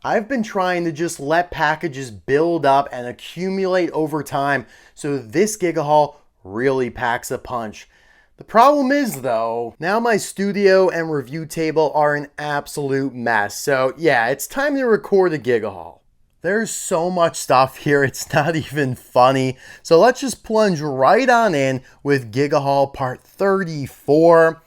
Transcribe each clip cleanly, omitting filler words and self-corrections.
I've been trying to just let packages build up and accumulate over time, so this Giga Haul really packs a punch. The problem is though, now my studio and review table are an absolute mess. So yeah, it's time to record a Giga Haul. There's so much stuff here, it's not even funny. So let's just plunge right on in with Giga Haul part 34.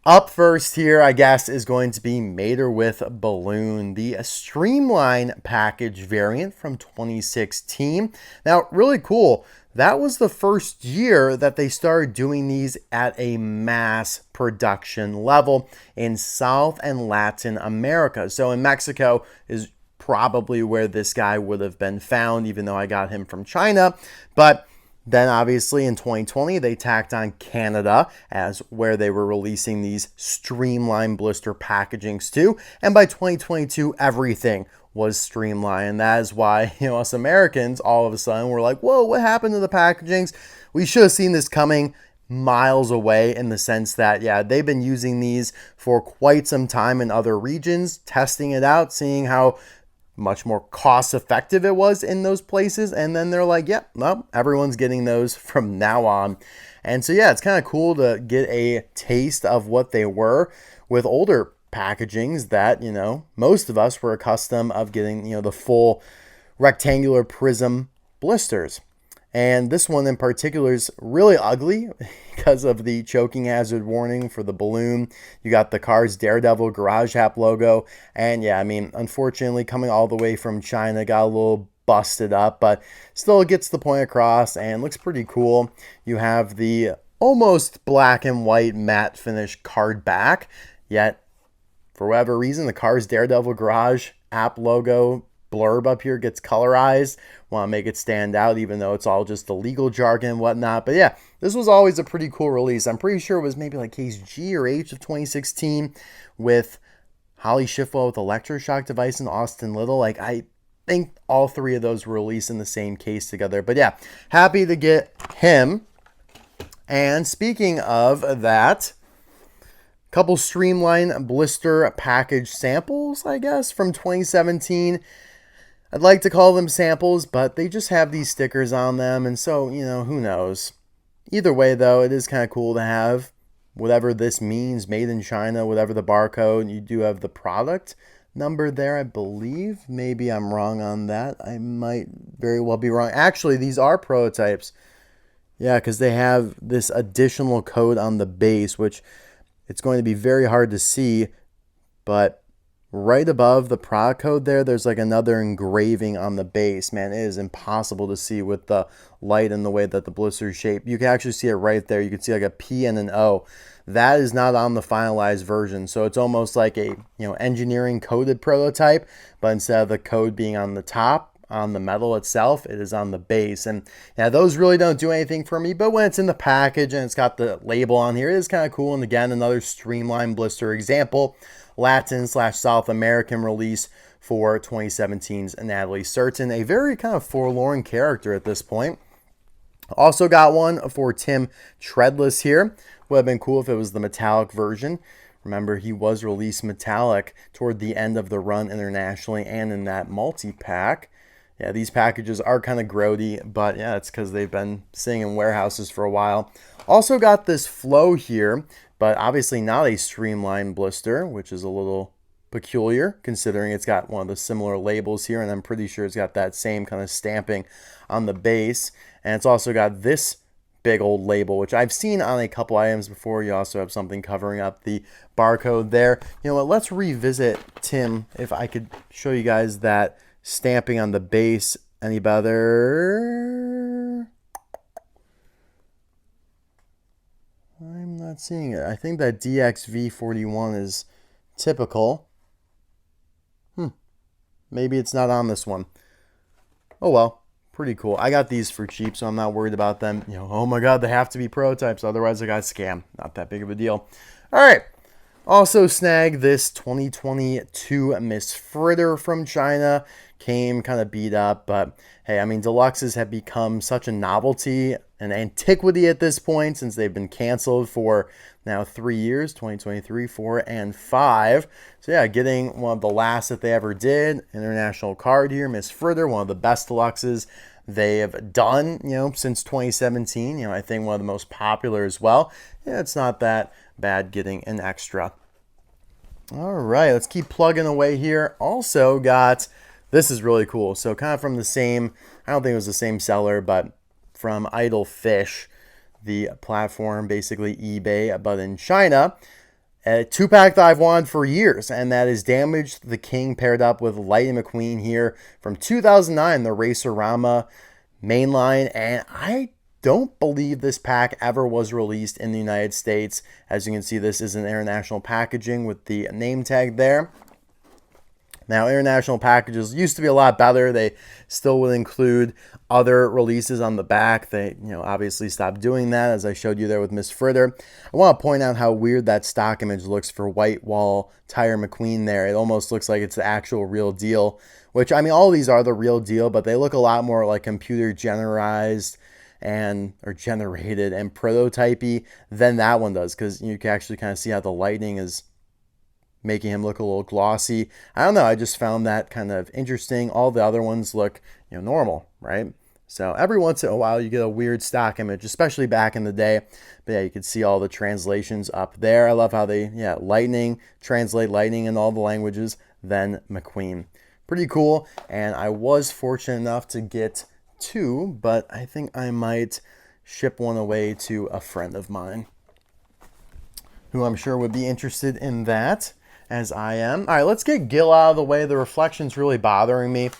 Up first here, I guess, is going to be Mater with Balloon, the Streamlined package variant from 2016. Now, really cool. That was the first year that they started doing these at a mass production level in South and Latin America. So in Mexico is probably where this guy would have been found, even though I got him from China. But then obviously in 2020, they tacked on Canada as where they were releasing these streamlined blister packagings too. And by 2022, everything was streamlined. And that is why, us Americans all of a sudden were like, whoa, what happened to the packagings? We should have seen this coming miles away, in the sense that, yeah, they've been using these for quite some time in other regions, testing it out, seeing how much more cost effective it was in those places. And then they're like, yep, well, everyone's getting those from now on. And so, yeah, it's kind of cool to get a taste of what they were with older packagings that, most of us were accustomed of getting, the full rectangular prism blisters. And this one in particular is really ugly because of the choking hazard warning for the balloon. You got the car's Daredevil Garage App logo. And yeah, unfortunately, coming all the way from China, got a little busted up, but still gets the point across and looks pretty cool. You have the almost black and white matte finish card back, yet for whatever reason, the car's Daredevil Garage App logo blurb up here gets colorized. Want to make it stand out, even though it's all just the legal jargon and whatnot. But yeah, this was always a pretty cool release. I'm pretty sure it was maybe like case G or H of 2016 with Holly Schiffwell with electroshock device and Austin Little. Like, I think all three of those were released in the same case together. But yeah, happy to get him. And speaking of that, couple streamlined blister package samples, I guess, from 2017. I'd like to call them samples, but they just have these stickers on them, and so, who knows. Either way, though, it is kind of cool to have whatever this means, made in China, whatever the barcode. You do have the product number there, I believe. Maybe I'm wrong on that. I might very well be wrong. Actually, these are prototypes. Yeah, because they have this additional code on the base, which it's going to be very hard to see, but right above the product code there's like another engraving on the base. Man, it is impossible to see with the light and the way that the blister is shaped. You can actually see it right there. You can see like a P and an O. That is not on the finalized version. So it's almost like a, engineering coded prototype, but instead of the code being on the top, on the metal itself, it is on the base. And yeah, those really don't do anything for me, but when it's in the package and it's got the label on here, it is kind of cool. And again, another streamlined blister example. Latin/South American release for 2017's Natalie Certain, a very kind of forlorn character at this point. Also got one for Tim Treadless here. Would have been cool if it was the metallic version. Remember, he was released metallic toward the end of the run internationally and in that multi-pack. Yeah, these packages are kind of grody, but yeah, it's because they've been sitting in warehouses for a while. Also got this flow here, but obviously not a streamlined blister, which is a little peculiar considering it's got one of the similar labels here, and I'm pretty sure it's got that same kind of stamping on the base. And it's also got this big old label, which I've seen on a couple items before. You also have something covering up the barcode there. You know what, let's revisit Tim, if I could show you guys that stamping on the base any better. I'm not seeing it. I think that DXV41 is typical. Maybe it's not on this one. Oh well, pretty cool. I got these for cheap, so I'm not worried about them. Oh my god, they have to be prototypes, otherwise I got scammed. Not that big of a deal. All right. Also snagged this 2022 Miss Fritter from China. Came kind of beat up, but hey, deluxes have become such a novelty, an antiquity at this point, since they've been canceled for now 3 years, 2023, 4, and 5. So yeah, getting one of the last that they ever did. International card here, Miss Fritter, one of the best deluxes they have done, since 2017. I think one of the most popular as well. Yeah, it's not that bad getting an extra. All right, let's keep plugging away here. Also got, this is really cool. So kind of from the same, I don't think it was the same seller, but from Idle Fish, the platform, basically eBay, but in China. A 2-pack that I've wanted for years, and that is Damaged the King paired up with Lightning McQueen here from 2009, the Racerama mainline. And I don't believe this pack ever was released in the United States. As you can see, this is an international packaging with the name tag there. Now, international packages used to be a lot better. They still would include other releases on the back. They, obviously stopped doing that, as I showed you there with Miss Fritter. I want to point out how weird that stock image looks for White Wall Tire McQueen there. It almost looks like it's the actual real deal, which, I mean, all these are the real deal, but they look a lot more like computer generated and prototypey than that one does, because you can actually kind of see how the lighting is making him look a little glossy. I don't know, I just found that kind of interesting. All the other ones look, normal, right? So every once in a while you get a weird stock image, especially back in the day. But yeah, you can see all the translations up there. I love how they, lightning, translate lightning in all the languages, then McQueen. Pretty cool, and I was fortunate enough to get 2, but I think I might ship one away to a friend of mine who I'm sure would be interested in that, as I am. All right, let's get Gil out of the way. The reflection's really bothering me.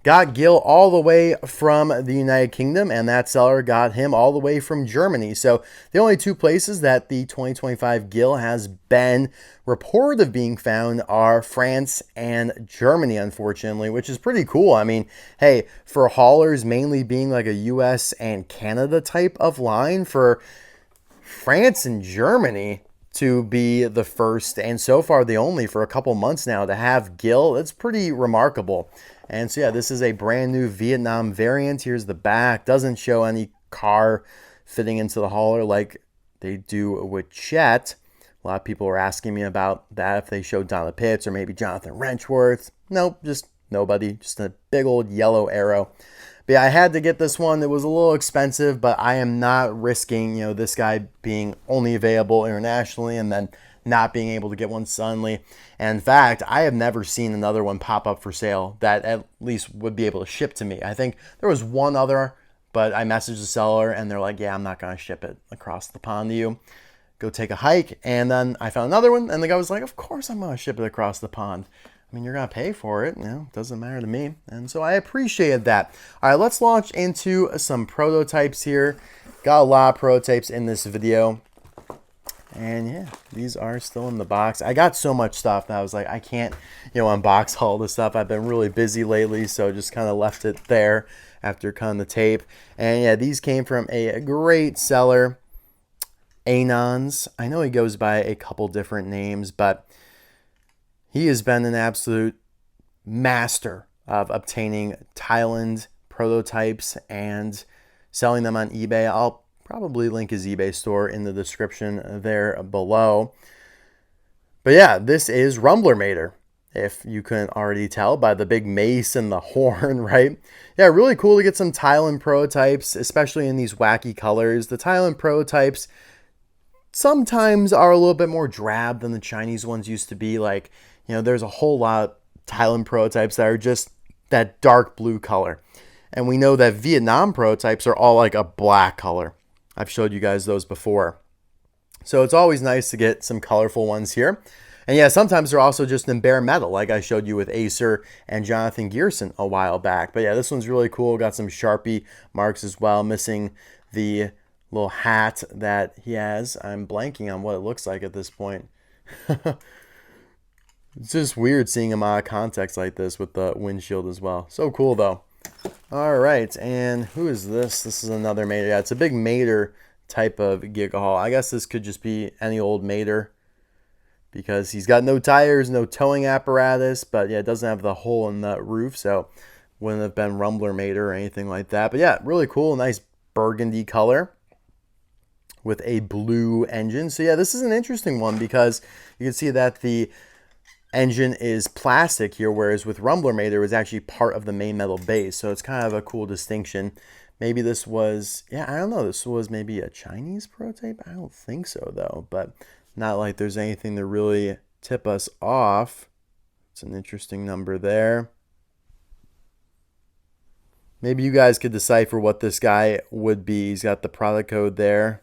Got Gil all the way from the United Kingdom, and that seller got him all the way from Germany. So the only 2 places that the 2025 Gil has been reported of being found are France and Germany, unfortunately, which is pretty cool. I mean, hey, for haulers mainly being like a US and Canada type of line, for France and Germany to be the first, and so far the only for a couple months now, to have Gil, it's pretty remarkable. And so yeah, this is a brand new Vietnam variant. Here's the back. Doesn't show any car fitting into the hauler like they do with Chet. A lot of people are asking me about that, if they showed Donna Pitts or maybe Jonathan Wrenchworth. Nope, just nobody. Just a big old yellow arrow. But yeah, I had to get this one. It was a little expensive, but I am not risking, this guy being only available internationally and then not being able to get one suddenly. And in fact, I have never seen another one pop up for sale that at least would be able to ship to me. I think there was one other, but I messaged the seller and they're like, yeah, I'm not going to ship it across the pond to you. Go take a hike. And then I found another one, and the guy was like, of course I'm going to ship it across the pond. I mean, you're going to pay for it. It doesn't matter to me. And so I appreciated that. All right, let's launch into some prototypes here. Got a lot of prototypes in this video. And yeah, these are still in the box. I got so much stuff that I was like, I can't, unbox all this stuff. I've been really busy lately, so just kind of left it there after cutting the tape. And yeah, these came from a great seller, Anons. I know he goes by a couple different names, but he has been an absolute master of obtaining Thailand prototypes and selling them on eBay. I'll probably link his eBay store in the description there below. But yeah, this is Rumblermator, if you couldn't already tell by the big mace and the horn, right? Yeah, really cool to get some Thailand prototypes, especially in these wacky colors. The Thailand prototypes sometimes are a little bit more drab than the Chinese ones used to be. Like, there's a whole lot of Thailand prototypes that are just that dark blue color. And we know that Vietnam prototypes are all like a black color. I've showed you guys those before. So it's always nice to get some colorful ones here. And yeah, sometimes they're also just in bare metal, like I showed you with Acer and Jonathan Gearson a while back. But yeah, this one's really cool. Got some Sharpie marks as well, missing the little hat that he has. I'm blanking on what it looks like at this point. It's just weird seeing him out of context like this with the windshield as well. So cool though. All right, and who is this? This is another Mater. Yeah, it's a big Mater type of Giga haul. I guess this could just be any old Mater because he's got no tires, no towing apparatus, but yeah, it doesn't have the hole in the roof, so wouldn't have been Rumblermator or anything like that. But yeah, really cool, nice burgundy color with a blue engine. So yeah, this is an interesting one because you can see that the engine is plastic here, whereas with Rumbler Made, it was actually part of the main metal base. So it's kind of a cool distinction. Maybe this was, yeah, I don't know. This was maybe a Chinese prototype. I don't think so, though. But not like there's anything to really tip us off. It's an interesting number there. Maybe you guys could decipher what this guy would be. He's got the product code there.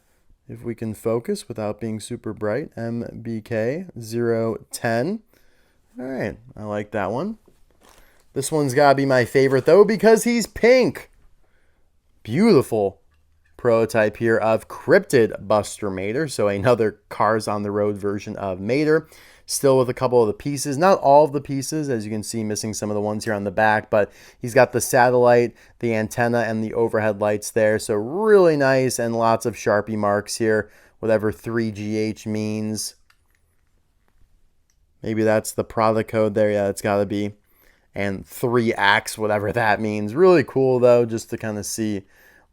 If we can focus without being super bright. MBK010. All right, I like that one. This one's got to be my favorite, though, because he's pink. Beautiful prototype here of Cryptid Buster Mater. So another Cars on the Road version of Mater. Still with a couple of the pieces. Not all of the pieces, as you can see, missing some of the ones here on the back. But he's got the satellite, the antenna, and the overhead lights there. So really nice and lots of Sharpie marks here. Whatever 3GH means. Maybe that's the product code there. Yeah, it's got to be. And 3X, whatever that means. Really cool, though, just to kind of see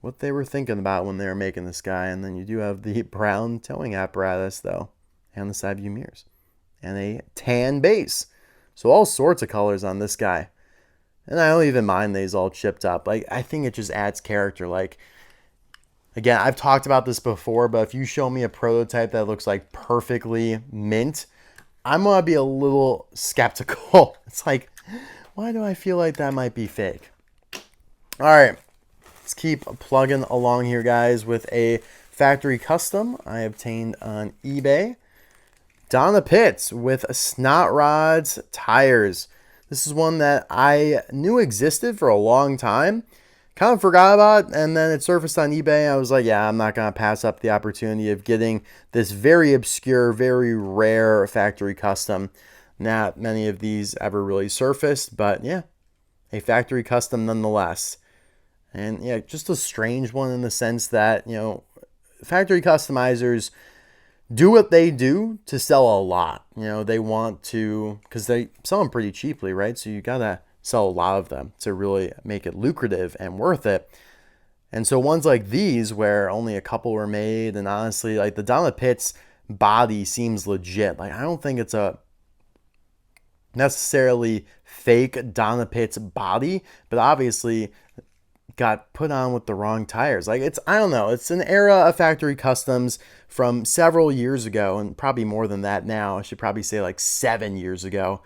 what they were thinking about when they were making this guy. And then you do have the brown towing apparatus, though, and the side view mirrors. And a tan base. So all sorts of colors on this guy. And I don't even mind these all chipped up. Like, I think it just adds character. Like, again, I've talked about this before, but if you show me a prototype that looks like perfectly mint, I'm going to be a little skeptical. It's like, why do I feel like that might be fake? All right, let's keep plugging along here, guys, with a factory custom I obtained on eBay. Donna Pitts with Snot Rods tires. This is one that I knew existed for a long time. Kind of forgot about, and then it surfaced on eBay. I was like, yeah, I'm not going to pass up the opportunity of getting this very obscure, very rare factory custom. Not many of these ever really surfaced, but yeah, a factory custom nonetheless. And yeah, just a strange one in the sense that, you know, factory customizers do what they do to sell a lot. You know, they want to, because they sell them pretty cheaply, right? So you got to sell a lot of them to really make it lucrative and worth it. And so ones like these where only a couple were made, and honestly, like the Donna Pitts body seems legit. Like, I don't think it's a necessarily fake Donna Pitts body, but obviously got put on with the wrong tires. Like, it's, I don't know, it's an era of factory customs from several years ago, and probably more than that now. I should probably say like 7 years ago.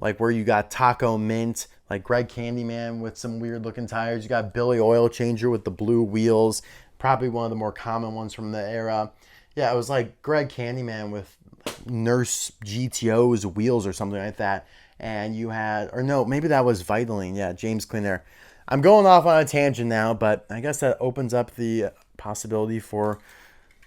Like where you got Taco Mint, like Greg Candyman with some weird looking tires. You got Billy Oil Changer with the blue wheels. Probably one of the more common ones from the era. Yeah, it was like Greg Candyman with Nurse GTO's wheels or something like that. And you had, or no, maybe that was Vitaline. Yeah, James Cleanair. I'm going off on a tangent now, but I guess that opens up the possibility for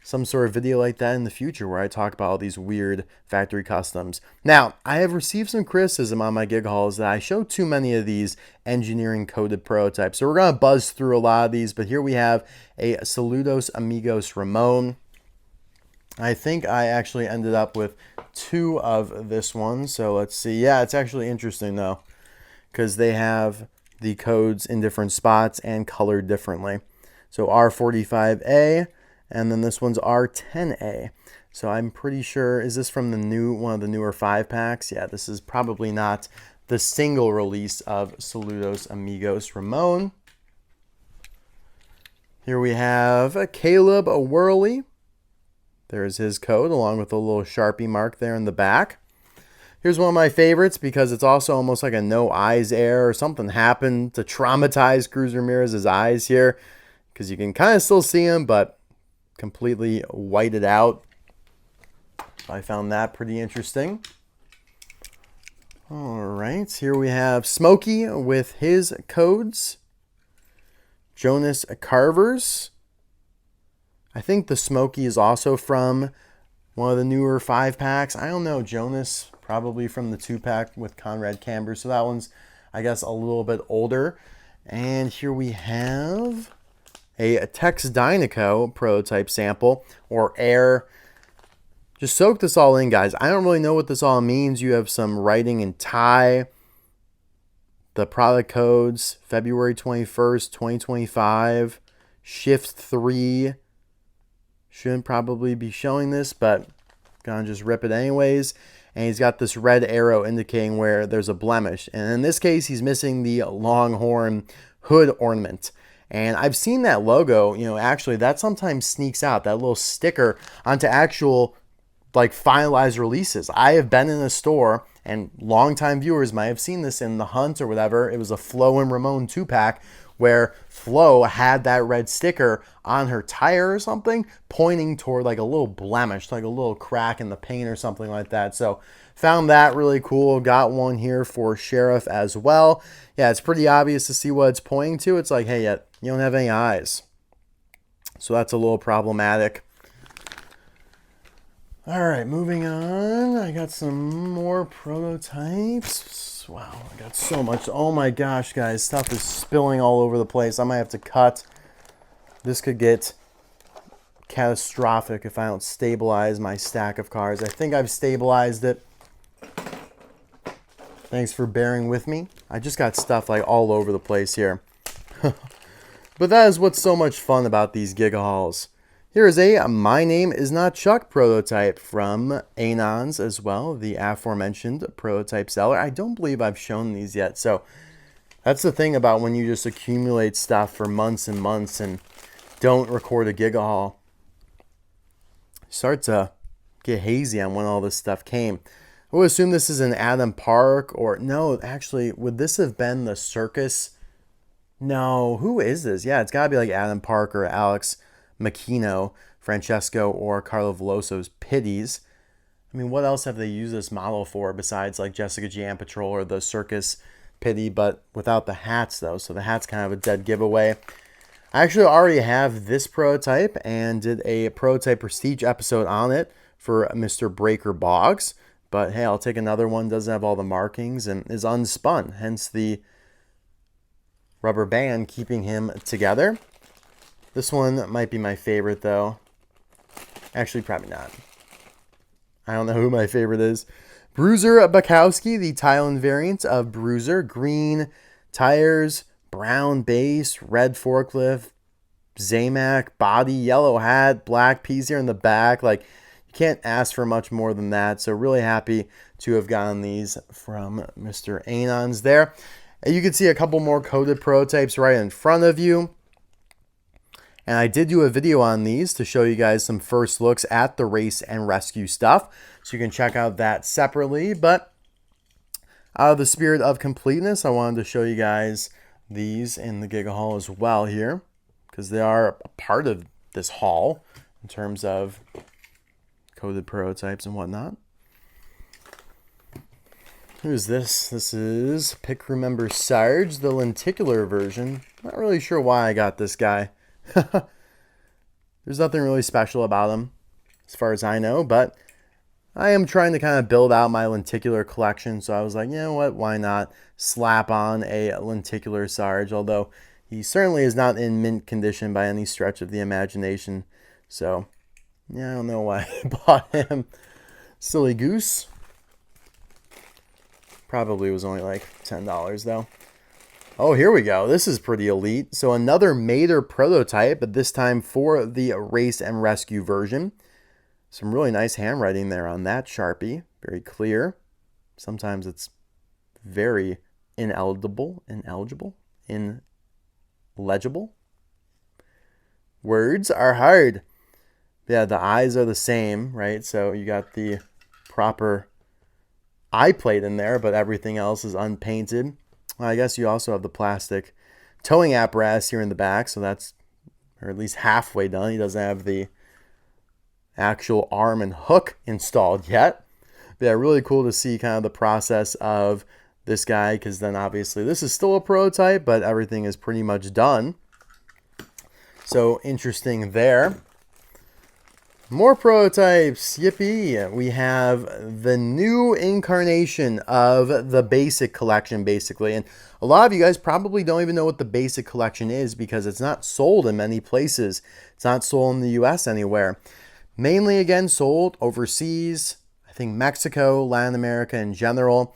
some sort of video like that in the future where I talk about all these weird factory customs. Now, I have received some criticism on my gig hauls that I show too many of these engineering coded prototypes. So we're going to buzz through a lot of these, but here we have a Saludos Amigos Ramon. I think I actually ended up with 2 of this one. So let's see. Yeah, it's actually interesting though, because they have the codes in different spots and colored differently. So R45A, and then this one's R10A. So I'm pretty sure, is this from the new one of the newer 5-packs? Yeah, this is probably not the single release of Saludos Amigos Ramon. Here we have Caleb Worley. There's his code along with a little Sharpie mark there in the back. Here's one of my favorites because it's also almost like a no eyes error or something happened to traumatize Cruz Ramirez's eyes here, because you can kind of still see him, but completely whited out. I found that pretty interesting. All right, here we have Smokey with his codes. Jonas Carvers. I think the Smokey is also from one of the newer 5-packs. I don't know, Jonas probably from the 2-pack with Conrad Camber. So that one's, I guess, a little bit older. And here we have a Tex Dinoco prototype sample, or Air. Just soak this all in, guys. I don't really know what this all means. You have some writing in Thai. The product codes, February 21st, 2025. Shift 3. Shouldn't probably be showing this, but gonna just rip it anyways. And he's got this red arrow indicating where there's a blemish. And in this case, he's missing the Longhorn hood ornament. And I've seen that logo, you know, actually that sometimes sneaks out, that little sticker onto actual like finalized releases. I have been in a store, and longtime viewers might have seen this in the Hunt or whatever. It was a Flo and Ramon 2-pack where Flo had that red sticker on her tire or something, pointing toward like a little blemish, like a little crack in the paint or something like that. So found that really cool. Got one here for Sheriff as well. Yeah, it's pretty obvious to see what it's pointing to. It's like, hey, you don't have any eyes. So that's a little problematic. All right, moving on. I got some more prototypes. Wow, I got so much. Oh my gosh, guys, stuff is spilling all over the place. I might have to cut. This could get catastrophic if I don't stabilize my stack of cars. I think I've stabilized it. Thanks for bearing with me. I just got stuff like all over the place here. But that is what's so much fun about these Giga hauls. Here is a My Name Is Not Chuck prototype from Anons as well, the aforementioned prototype seller. I don't believe I've shown these yet. So that's the thing about when you just accumulate stuff for months and months and don't record a Giga haul. Start to get hazy on when all this stuff came. I would assume this is an Adam Park, or no, actually, would this have been the Circus? No, who is this? Yeah, it's got to be like Adam Park or Alex McKino, Francesco, or Carla Veloso's Pitties. I mean, what else have they used this model for besides like Jessica Jam Patrol or the Circus Pitty, but without the hats though, so the hat's kind of a dead giveaway. I actually already have this prototype and did a prototype prestige episode on it for Mr. Breaker Boggs, but hey, I'll take another one. Doesn't have all the markings and is unspun, hence the rubber band keeping him together. This one might be my favorite, though. Actually, probably not. I don't know who my favorite is. Bruiser Bukowski, the Thailand variant of Bruiser. Green tires, brown base, red forklift, Zamac, body, yellow hat, black piece here in the back. Like, you can't ask for much more than that. So really happy to have gotten these from Mr. Anons there. And you can see a couple more coded prototypes right in front of you. And I did do a video on these to show you guys some first looks at the race and rescue stuff. So you can check out that separately. But out of the spirit of completeness, I wanted to show you guys these in the Giga haul as well here, because they are a part of this haul in terms of coded prototypes and whatnot. Who's this? This is Pit Crew member Sarge, the lenticular version. Not really sure why I got this guy. There's nothing really special about him as far as I know, but I am trying to kind of build out my lenticular collection, so I was like, you know what, why not slap on a lenticular Sarge, although he certainly is not in mint condition by any stretch of the imagination. So yeah, I don't know why I bought him. Silly goose. Probably was only like $10 though. Oh, here we go. This is pretty elite. So another Mater prototype, but this time for the race and rescue version. Some really nice handwriting there on that Sharpie. Very clear. Sometimes it's very illegible. Words are hard. Yeah, the eyes are the same, right? So you got the proper eye plate in there, but everything else is unpainted. Well, I guess you also have the plastic towing apparatus here in the back, so that's, or at least halfway done. He doesn't have the actual arm and hook installed yet. But yeah, really cool to see kind of the process of this guy, because then obviously this is still a prototype, but everything is pretty much done. So interesting there. More prototypes, yippee. We have the new incarnation of the basic collection, basically. And a lot of you guys probably don't even know what the basic collection is because it's not sold in many places. It's not sold in the US anywhere. Mainly, again, sold overseas, I think Mexico, Latin America in general.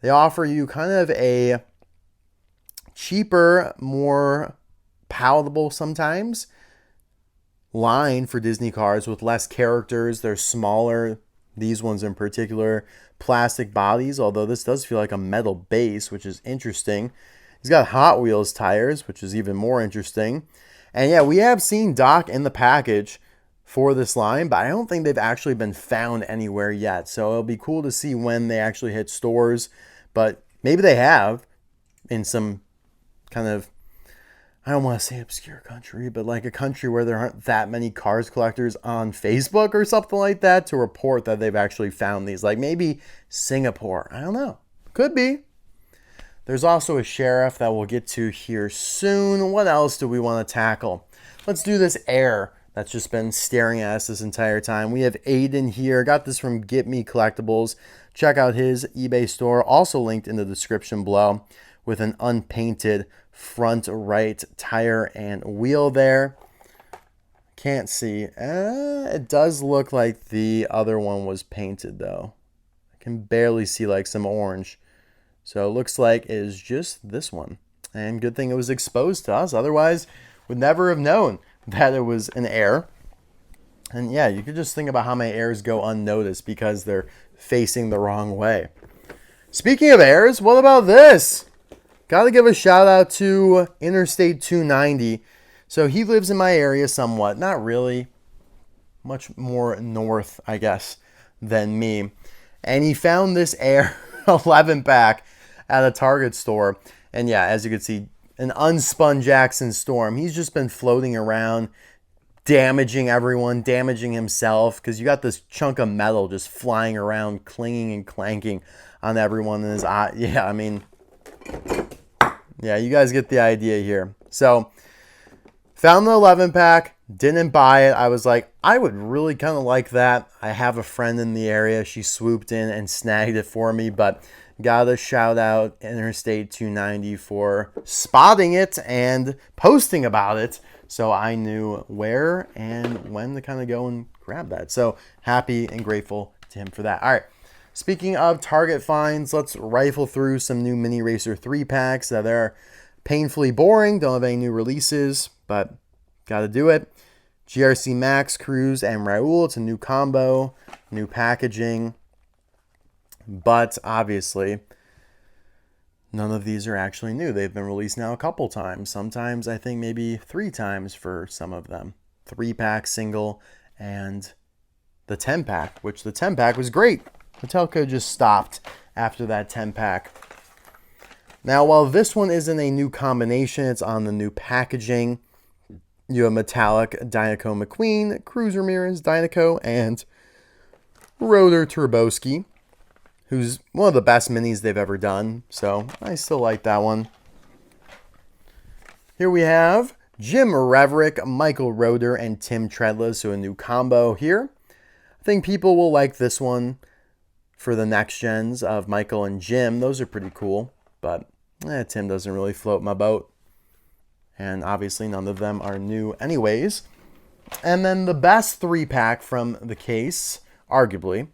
They offer you kind of a cheaper, more palatable sometimes line for Disney cars with less characters. They're smaller. These ones in particular, plastic bodies, although this does feel like a metal base, which is interesting. He's got Hot Wheels tires, which is even more interesting. And yeah, we have seen Doc in the package for this line, but I don't think they've actually been found anywhere yet. So it'll be cool to see when they actually hit stores, but maybe they have in some kind of, I don't want to say obscure country, but like a country where there aren't that many cars collectors on Facebook or something like that to report that they've actually found these. Like maybe Singapore. I don't know. Could be. There's also a sheriff that we'll get to here soon. What else do we want to tackle? Let's do this air that's just been staring at us this entire time. We have Aiden here. Got this from GetMeCollecitlbes. Check out his eBay store, also linked in the description below, with an unpainted front right tire and wheel there. Can't see. It does look like the other one was painted though. I can barely see like some orange. So it looks like it is just this one. And good thing it was exposed to us. Otherwise, we'd never have known that it was an air. And yeah, you could just think about how many airs go unnoticed because they're facing the wrong way. Speaking of airs, what about this? Got to give a shout out to Interstate 290. So he lives in my area somewhat. Not really. Much more north, I guess, than me. And he found this Air 11 pack at a Target store. And yeah, as you can see, an unspun Jackson Storm. He's just been floating around, damaging everyone, damaging himself. Because you got this chunk of metal just flying around, clinging and clanking on everyone in his eye. Yeah, I mean... yeah, you guys get the idea here. So, found the 11 pack, didn't buy it. I was like, I would really kind of like that. I have a friend in the area. She swooped in and snagged it for me, but gotta shout out Interstate 290 for spotting it and posting about it. So I knew where and when to kind of go and grab that. So happy and grateful to him for that. All right. Speaking of Target finds, let's rifle through some new Mini Racer 3 packs that are painfully boring. Don't have any new releases, but got to do it. GRC Max, Cruz, and Raul. It's a new combo, new packaging. But obviously, none of these are actually new. They've been released now a couple times. Sometimes I think maybe 3 times for some of them. 3-pack single and the 10-pack, which the 10-pack was great. Metallica just stopped after that 10-pack. Now, while this one isn't a new combination, it's on the new packaging. You have Metallic, Dinoco McQueen, Cruz Ramirez, Dinoco, and Rotor Turboski, who's one of the best minis they've ever done. So I still like that one. Here we have Jim Reverick, Michael Roeder, and Tim Treadless, so a new combo here. I think people will like this one for the next gens of Michael and Jim. Those are pretty cool, but Tim doesn't really float my boat. And obviously none of them are new anyways. And then the best 3-pack from the case, arguably,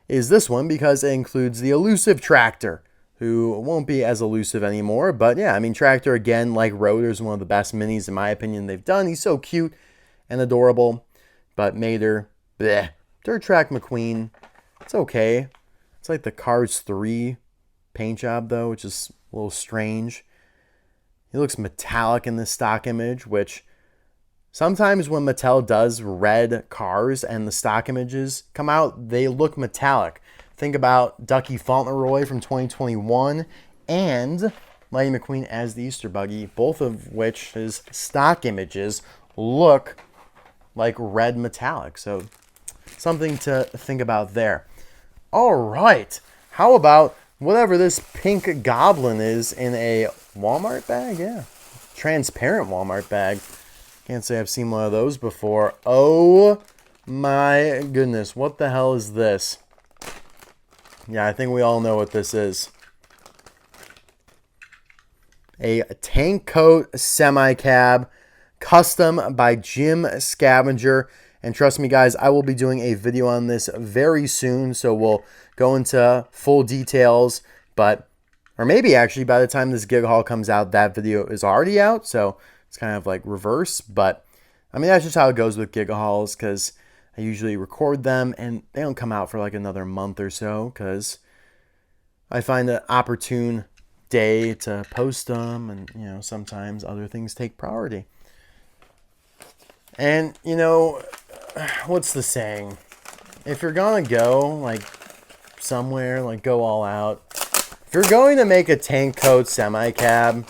is this one because it includes the elusive Tractor, who won't be as elusive anymore. But yeah, I mean, Tractor, again, like Rotor, is one of the best minis, in my opinion, they've done. He's so cute and adorable. But Mater, bleh. Dirt Track McQueen, it's okay. It's like the Cars 3 paint job, though, which is a little strange. He looks metallic in the stock image, which sometimes when Mattel does red cars and the stock images come out, they look metallic. Think about Ducky Fauntleroy from 2021 and Lightning McQueen as the Easter Buggy, both of which his stock images look like red metallic. So something to think about there. All right, how about whatever this pink goblin is in a Walmart bag? Yeah, transparent Walmart bag. Can't say I've seen one of those before. Oh my goodness, what the hell is this? Yeah, I think we all know what this is. A tank coat semi-cab, custom by Jim Scavenger. And trust me, guys, I will be doing a video on this very soon, so we'll go into full details. Or maybe actually by the time this Giga Haul comes out, that video is already out, so it's kind of like reverse. But I mean, that's just how it goes with Giga hauls, because I usually record them and they don't come out for like another month or so, because I find an opportune day to post them, and you know, sometimes other things take priority. And you know, what's the saying? If you're gonna go like somewhere, like go all out. If you're going to make a tank coat semi-cab,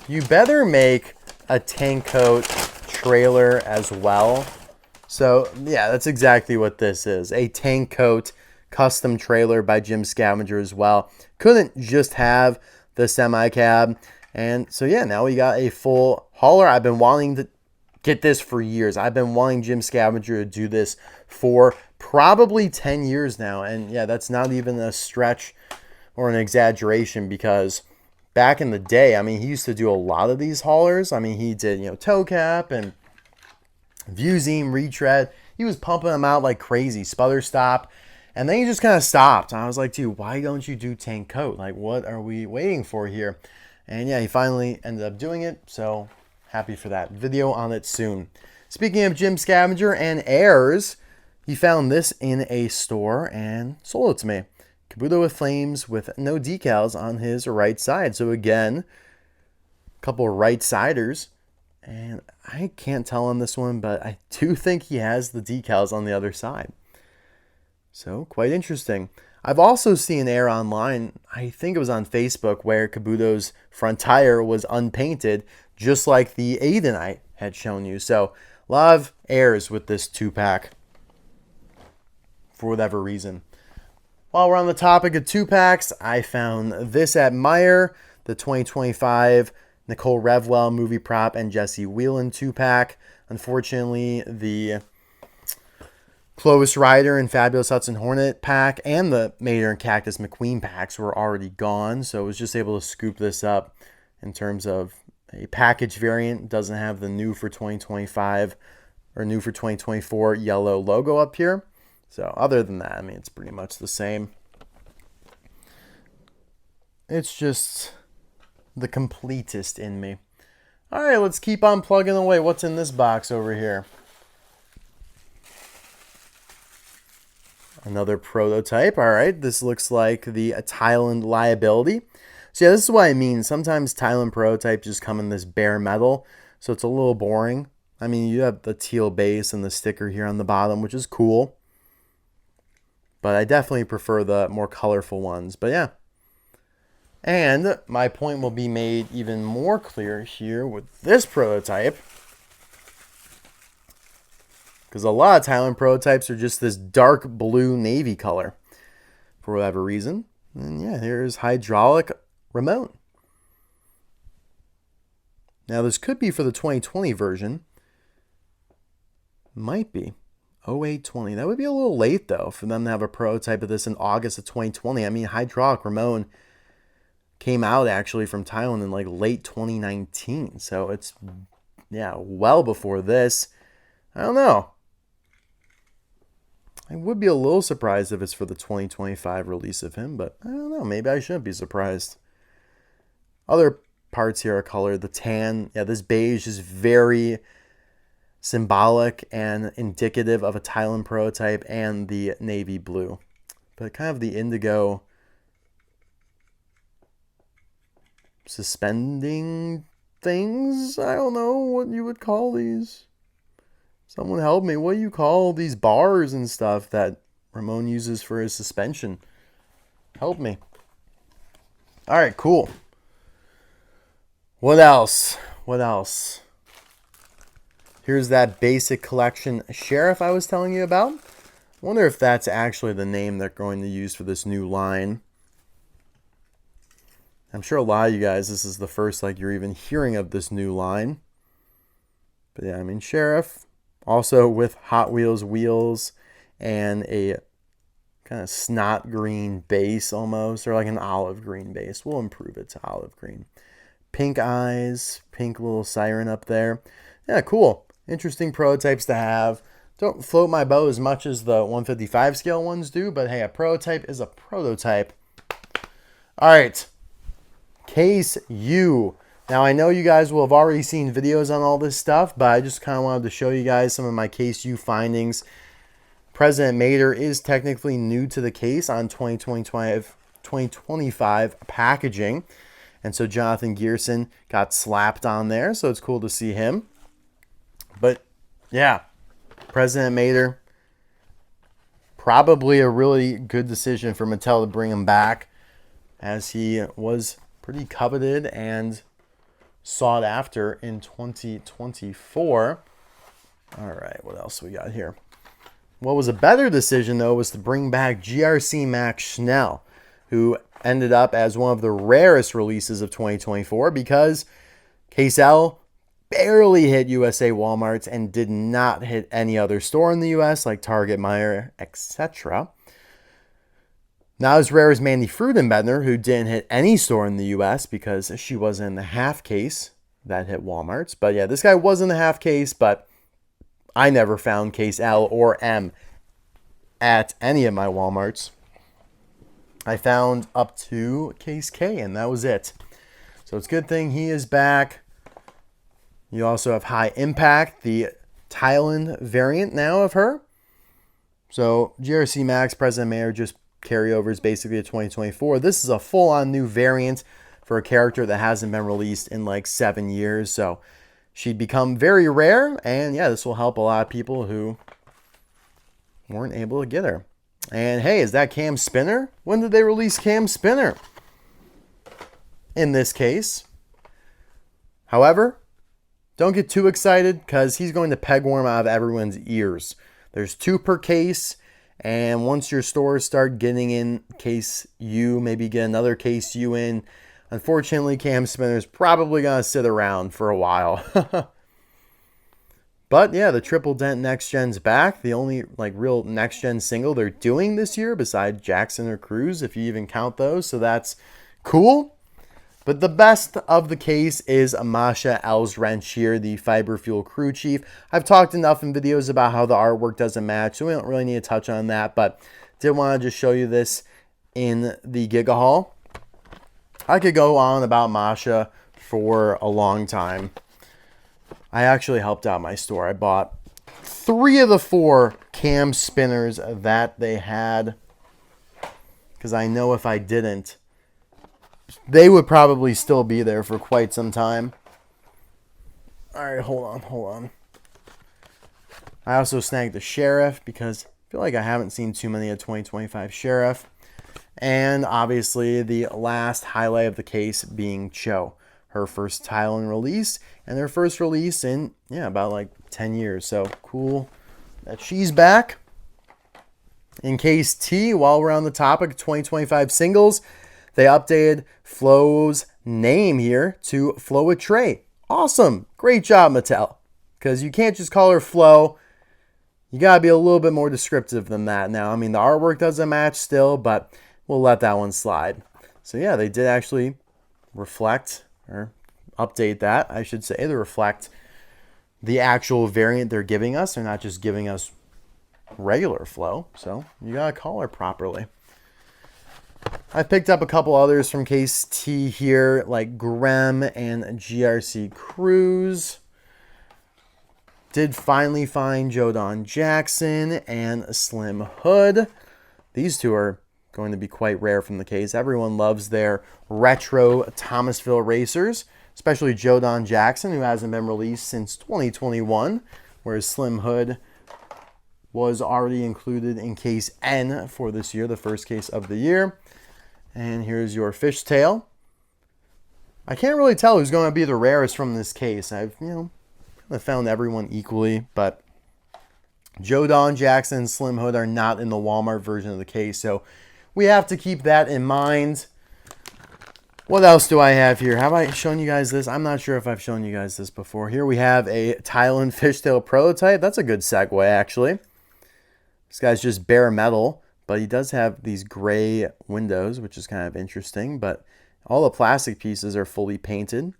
you better make a tank coat trailer as well. So yeah, that's exactly what this is. A tank coat custom trailer by Jim Scavenger as well. Couldn't just have the semi-cab. And so yeah, now we got a full hauler. I've been wanting to get this for years. I've been wanting Jim Scavenger to do this for probably 10 years now. And yeah, that's not even a stretch or an exaggeration, because back in the day, I mean, he used to do a lot of these haulers. I mean, he did, you know, toe cap and view zine, retread. He was pumping them out like crazy, sputter stop. And then he just kind of stopped. I was like, dude, why don't you do tank coat? Like, what are we waiting for here? And yeah, he finally ended up doing it. So happy for that. Video on it soon. Speaking of Jim Scavenger and heirs, he found this in a store and sold it to me. Kabuto with flames with no decals on his right side. So again, a couple of right-siders. And I can't tell on this one, but I do think he has the decals on the other side. So quite interesting. I've also seen air online, I think it was on Facebook, where Kabuto's front tire was unpainted, just like the Aiden I had shown you. So a lot of airs with this 2-pack for whatever reason. While we're on the topic of 2-packs, I found this at Meijer, the 2025 Nicole Revwell movie prop and Jesse Whelan 2-pack. Unfortunately, the Clovis Rider and Fabulous Hudson Hornet pack and the Mater and Cactus McQueen packs were already gone, so I was just able to scoop this up in terms of a package variant. It doesn't have the new for 2025 or new for 2024 yellow logo up here. So other than that, I mean, it's pretty much the same. It's just the completest in me. All right, let's keep on plugging away. What's in this box over here? Another prototype. All right, this looks like the Thailand Liability. So yeah, this is what I mean. Sometimes Thailand prototypes just come in this bare metal, so it's a little boring. I mean, you have the teal base and the sticker here on the bottom, which is cool. But I definitely prefer the more colorful ones. But yeah. And my point will be made even more clear here with this prototype. Because a lot of Thailand prototypes are just this dark blue navy color for whatever reason. And yeah, here's hydraulic remote. Now this could be for the 2020 version. Might be. 0820. That would be a little late though for them to have a prototype of this in August of 2020. I mean, hydraulic remote came out actually from Thailand in like late 2019. So it's, yeah, well before this. I don't know. I would be a little surprised if it's for the 2025 release of him, but I don't know. Maybe I shouldn't be surprised. Other parts here are colored. The tan, yeah, this beige is very symbolic and indicative of a Thailand prototype, and the navy blue. But kind of the indigo suspending things. I don't know what you would call these. Someone help me. What do you call these bars and stuff that Ramon uses for his suspension? Help me. All right, cool. What else? What else? Here's that basic collection Sheriff I was telling you about. I wonder if that's actually the name they're going to use for this new line. I'm sure a lot of you guys, this is the first like you're even hearing of this new line. But yeah, I mean, Sheriff. Also with Hot Wheels wheels and a kind of snot green base almost, or like an olive green base. We'll improve it to olive green. Pink eyes, pink little siren up there. Yeah, cool. Interesting prototypes to have. Don't float my boat as much as the 155 scale ones do, but hey, a prototype is a prototype. All right. Case U. Now, I know you guys will have already seen videos on all this stuff, but I just kind of wanted to show you guys some of my Case U findings. President Mater is technically new to the case on 2025 packaging. And so Jonathan Gearson got slapped on there, so it's cool to see him. But yeah, President Mater, probably a really good decision for Mattel to bring him back, as he was pretty coveted and sought after in 2024. All right, what else we got here? What was a better decision, though, was to bring back GRC Mack Schnell, who ended up as one of the rarest releases of 2024 because Case L barely hit USA Walmarts and did not hit any other store in the US like Target, Meijer, etc. Not as rare as Mandy Frudenbender, who didn't hit any store in the US because she wasn't in the half case that hit Walmarts. But yeah, this guy was in the half case, but I never found Case L or M at any of my Walmarts. I found up to Case K, and that was it. So it's a good thing he is back. You also have High Impact, the Thailand variant now of her. So GRC Max, President Mayor, just carryovers basically to 2024. This is a full-on new variant for a character that hasn't been released in like 7 years. So she'd become very rare, and yeah, this will help a lot of people who weren't able to get her. And hey, is that Cam Spinner? When did they release Cam Spinner? In this case. However, don't get too excited because he's going to pegworm out of everyone's ears. There's 2 per case, and once your stores start getting in Case U, maybe get another Case U in, unfortunately, Cam Spinner is probably going to sit around for a while. But yeah, the Triple Dent Next Gen's back. The only like real Next Gen single they're doing this year besides Jackson or Cruz, if you even count those. So that's cool. But the best of the case is Amasha Elswrench here, the Fiber Fuel Crew Chief. I've talked enough in videos about how the artwork doesn't match, so we don't really need to touch on that. But did want to just show you this in the Giga Haul. I could go on about Masha for a long time. I actually helped out my store. I bought 3 of the 4 Cam Spinners that they had, because I know if I didn't, they would probably still be there for quite some time. All right, hold on. I also snagged the Sheriff because I feel like I haven't seen too many of 2025 Sheriff. And obviously the last highlight of the case being Cho. Her first Thailand release, and their first release in, yeah, about like 10 years. So cool that she's back. In Case T, while we're on the topic of 2025 singles, they updated Flo's name here to Flo with Trey. Awesome. Great job, Mattel. Because you can't just call her Flo. You got to be a little bit more descriptive than that now. I mean, the artwork doesn't match still, but we'll let that one slide. So yeah, they did actually reflect, or update that, I should say, to reflect the actual variant they're giving us. They're not just giving us regular Flo, so you gotta call her properly. I picked up a couple others from Case T here, like Grem and GRC Cruz. Did finally find Jodon Jackson and Slim Hood. These 2 are going to be quite rare from the case. Everyone loves their retro Thomasville racers, especially Jodon Jackson, who hasn't been released since 2021, whereas Slim Hood was already included in Case N for this year, the first case of the year. And here's your Fishtail. I can't really tell who's going to be the rarest from this case. I've found everyone equally, but Jodon Jackson and Slim Hood are not in the Walmart version of the case, so we have to keep that in mind. What else do I have here? Have I shown you guys this? I'm not sure if I've shown you guys this before. Here we have a Thailand Fishtail prototype. That's a good segue, actually. This guy's just bare metal, but he does have these gray windows, which is kind of interesting. But all the plastic pieces are fully painted.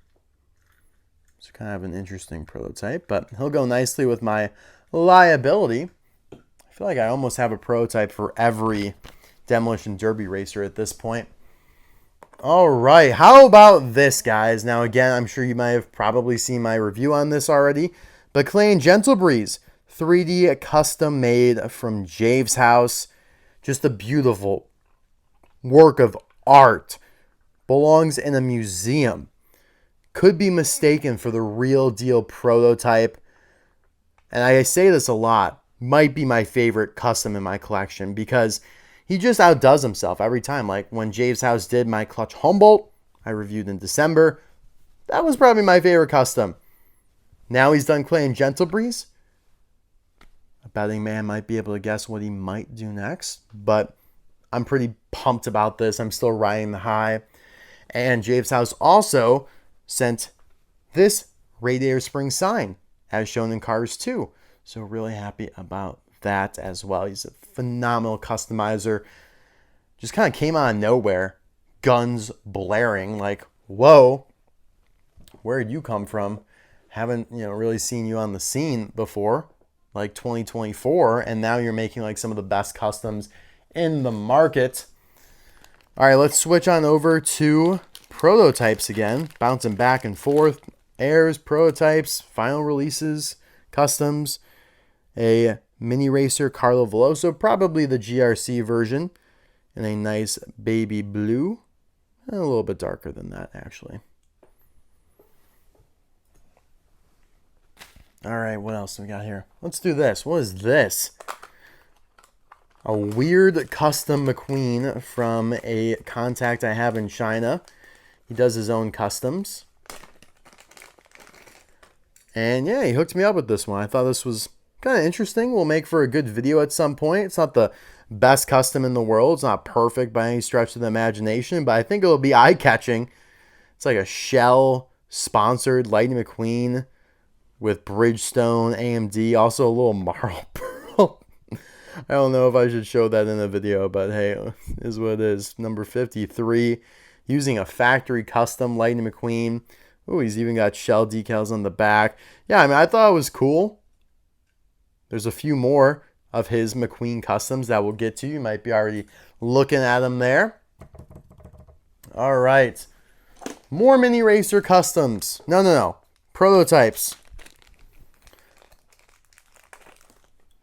It's kind of an interesting prototype, but he'll go nicely with my liability. I feel like I almost have a prototype for every Demolition Derby racer at this point. All right, how about this, guys? Now, again, I'm sure you might have probably seen my review on this already, but Clay and Gentle Breeze, 3D custom made from Javes' house. Just a beautiful work of art. Belongs in a museum. Could be mistaken for the real deal prototype. And I say this a lot. Might be my favorite custom in my collection because he just outdoes himself every time. Like when Javes' house did my Clutch Humboldt, I reviewed in December. That was probably my favorite custom. Now he's done Clay and Gentle Breeze. A betting man might be able to guess what he might do next. But I'm pretty pumped about this. I'm still riding the high. And Javes' house also sent this Radiator Spring sign as shown in Cars 2. So really happy about that as well. He's a phenomenal customizer. Just kind of came out of nowhere. Guns blaring. Like, whoa. Where'd you come from? Haven't, really seen you on the scene before. Like 2024. And now you're making like some of the best customs in the market. All right, let's switch on over to prototypes again. Bouncing back and forth. Airs, prototypes, final releases, customs. A mini racer Carla Veloso, probably the GRC version, in a nice baby blue. And a little bit darker than that, actually. All right, what else do we got here? Let's do this. What is this? A weird custom McQueen from a contact I have in China. He does his own customs. And yeah, he hooked me up with this one. I thought this was kind of interesting. We'll make for a good video at some point. It's not the best custom in the world. It's not perfect by any stretch of the imagination, but I think it'll be eye-catching. It's like a Shell-sponsored Lightning McQueen with Bridgestone, AMD, also a little Marl Pearl. I don't know if I should show that in a video, but hey, is what it is. Number 53, using a factory custom Lightning McQueen. Oh, he's even got Shell decals on the back. Yeah, I mean, I thought it was cool. There's a few more of his McQueen customs that we'll get to. You might be already looking at them there. All right. More mini racer customs. No. Prototypes.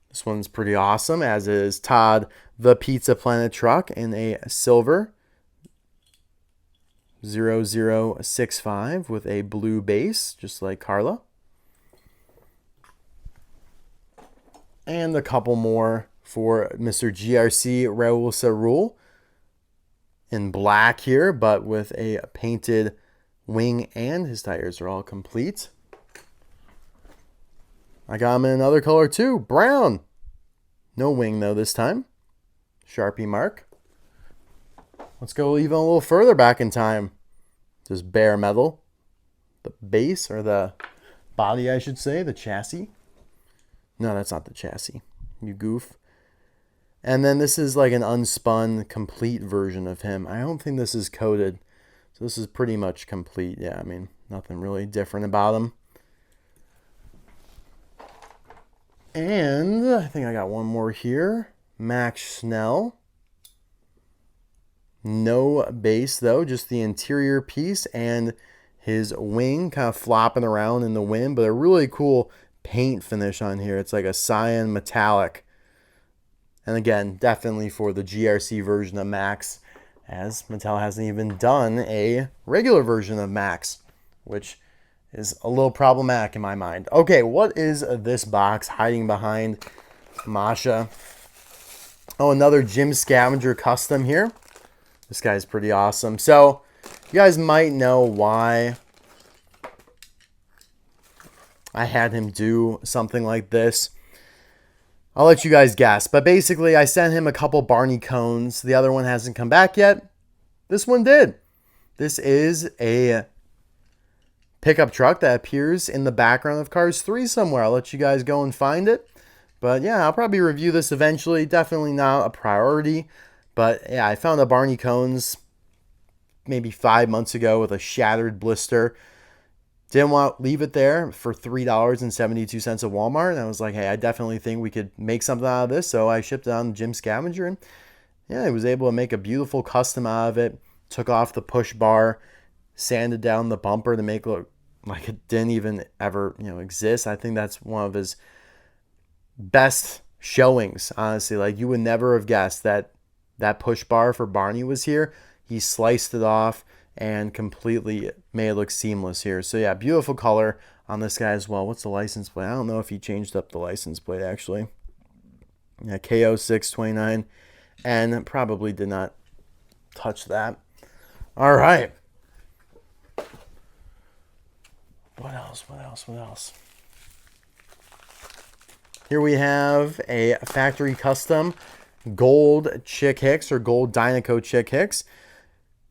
This one's pretty awesome, as is Todd the Pizza Planet truck in a silver 0065 with a blue base, just like Carla. And a couple more for Mr. GRC Raul Sarul in black here, but with a painted wing, and his tires are all complete. I got him in another color too, brown. No wing though this time. Sharpie mark. Let's go even a little further back in time. Just bare metal. The base, or the body I should say, the chassis. No, that's not the chassis. You goof. And then this is like an unspun complete version of him. I don't think this is coated. So this is pretty much complete. Yeah, I mean, nothing really different about him. And I think I got one more here. Max Snell. No base though, just the interior piece and his wing kind of flopping around in the wind, but a really cool paint finish on here. It's like a cyan metallic. And again, definitely for the GRC version of Max, as Mattel hasn't even done a regular version of Max, which is a little problematic in my mind. Okay, what is this box hiding behind Masha? Oh, another Jim Scavenger custom here. This guy's pretty awesome. So, you guys might know why I had him do something like this. I'll let you guys guess. But basically, I sent him a couple Barney cones. The other one hasn't come back yet. This one did. This is a pickup truck that appears in the background of Cars 3 somewhere. I'll let you guys go and find it. But yeah, I'll probably review this eventually. Definitely not a priority. But yeah, I found a Barney cones maybe 5 months ago with a shattered blister. Didn't want to leave it there for $3.72 at Walmart. And I was like, hey, I definitely think we could make something out of this. So I shipped it on to Jim Scavenger. And yeah, I was able to make a beautiful custom out of it. took off the push bar, sanded down the bumper to make it look like it didn't even ever, exist. I think that's one of his best showings, honestly. Like, you would never have guessed that that push bar for Barney was here. He sliced it off and completely made it look seamless here. So yeah, beautiful color on this guy as well. What's the license plate? I don't know if he changed up the license plate actually. Yeah, KO629, and probably did not touch that. All right. What else? Here we have a factory custom gold Chick Hicks, or gold Dinoco Chick Hicks.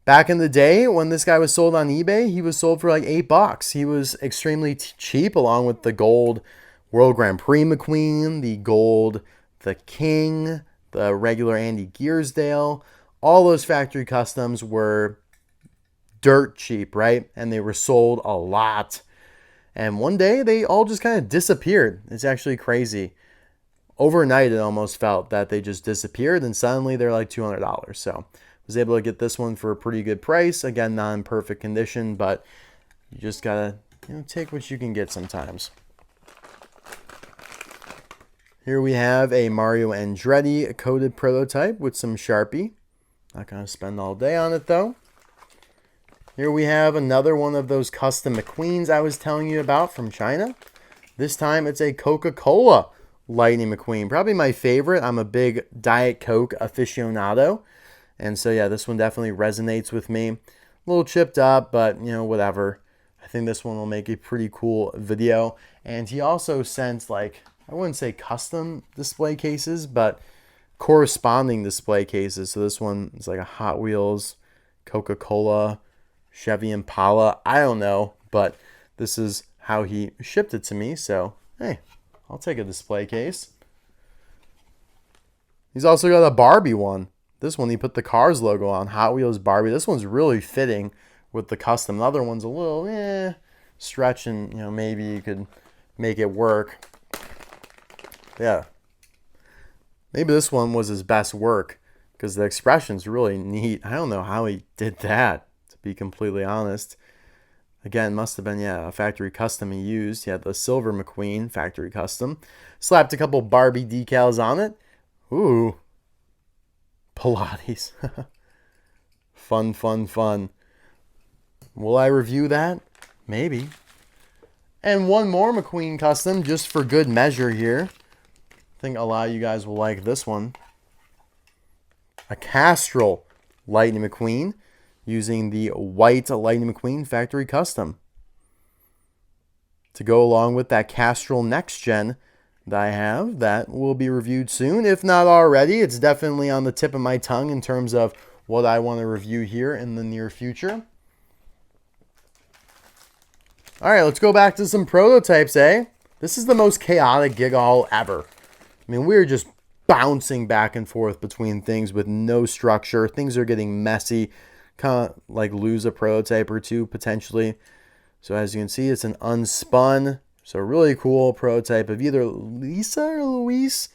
Back in the day when this guy was sold on eBay, he was sold for like $8. He was extremely cheap, along with the gold World Grand Prix McQueen, the gold The King, the regular Andy Gearsdale. All those factory customs were dirt cheap, right? And they were sold a lot. And one day they all just kind of disappeared. It's actually crazy. Overnight, it almost felt that they just disappeared, and suddenly they're like $200. So I was able to get this one for a pretty good price. Again, not in perfect condition, but you just gotta take what you can get sometimes. Here we have a Mario Andretti coated prototype with some Sharpie. Not gonna spend all day on it though. Here we have another one of those custom McQueens I was telling you about from China. This time it's a Coca-Cola Lightning McQueen. Probably my favorite. I'm a big Diet Coke aficionado. And so yeah, this one definitely resonates with me. A little chipped up, but whatever. I think this one will make a pretty cool video. And he also sent, like, I wouldn't say custom display cases, but corresponding display cases. So this one is like a Hot Wheels, Coca-Cola, Chevy Impala. I don't know, but this is how he shipped it to me. So, hey, I'll take a display case. He's also got a Barbie one. This one, he put the Cars logo on, Hot Wheels Barbie. This one's really fitting with the custom. The other one's a little, stretch, and, maybe you could make it work. Yeah. Maybe this one was his best work, because the expression's really neat. I don't know how he did that, to be completely honest. Again, must have been, a factory custom he used. He had the silver McQueen factory custom. Slapped a couple Barbie decals on it. Ooh. Pilates. Fun. Will I review that? Maybe. And one more McQueen custom, just for good measure here. I think a lot of you guys will like this one. A Castrol Lightning McQueen, using the white Lightning McQueen factory custom to go along with that Castrol Next Gen that I have. That will be reviewed soon, if not already. It's definitely on the tip of my tongue in terms of what I want to review here in the near future. All right, let's go back to some prototypes, eh? This is the most chaotic Giga haul ever. I mean, we're just bouncing back and forth between things with no structure. Things are getting messy. Kind of like lose a prototype or two potentially. So as you can see, it's an Unspun. So really cool prototype of either Lisa or Louise.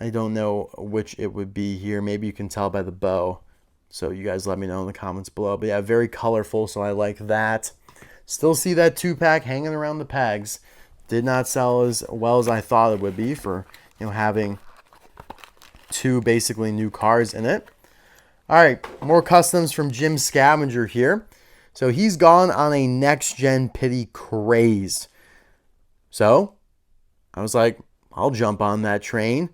I don't know which it would be here. Maybe you can tell by the bow. So you guys let me know in the comments below. But yeah, very colorful, so I like that. Still see that 2-pack hanging around the pegs. Did not sell as well as I thought it would be for, having two basically new cars in it. All right, more customs from Jim Scavenger here. So he's gone on a next-gen Pitty craze. So I was like, I'll jump on that train.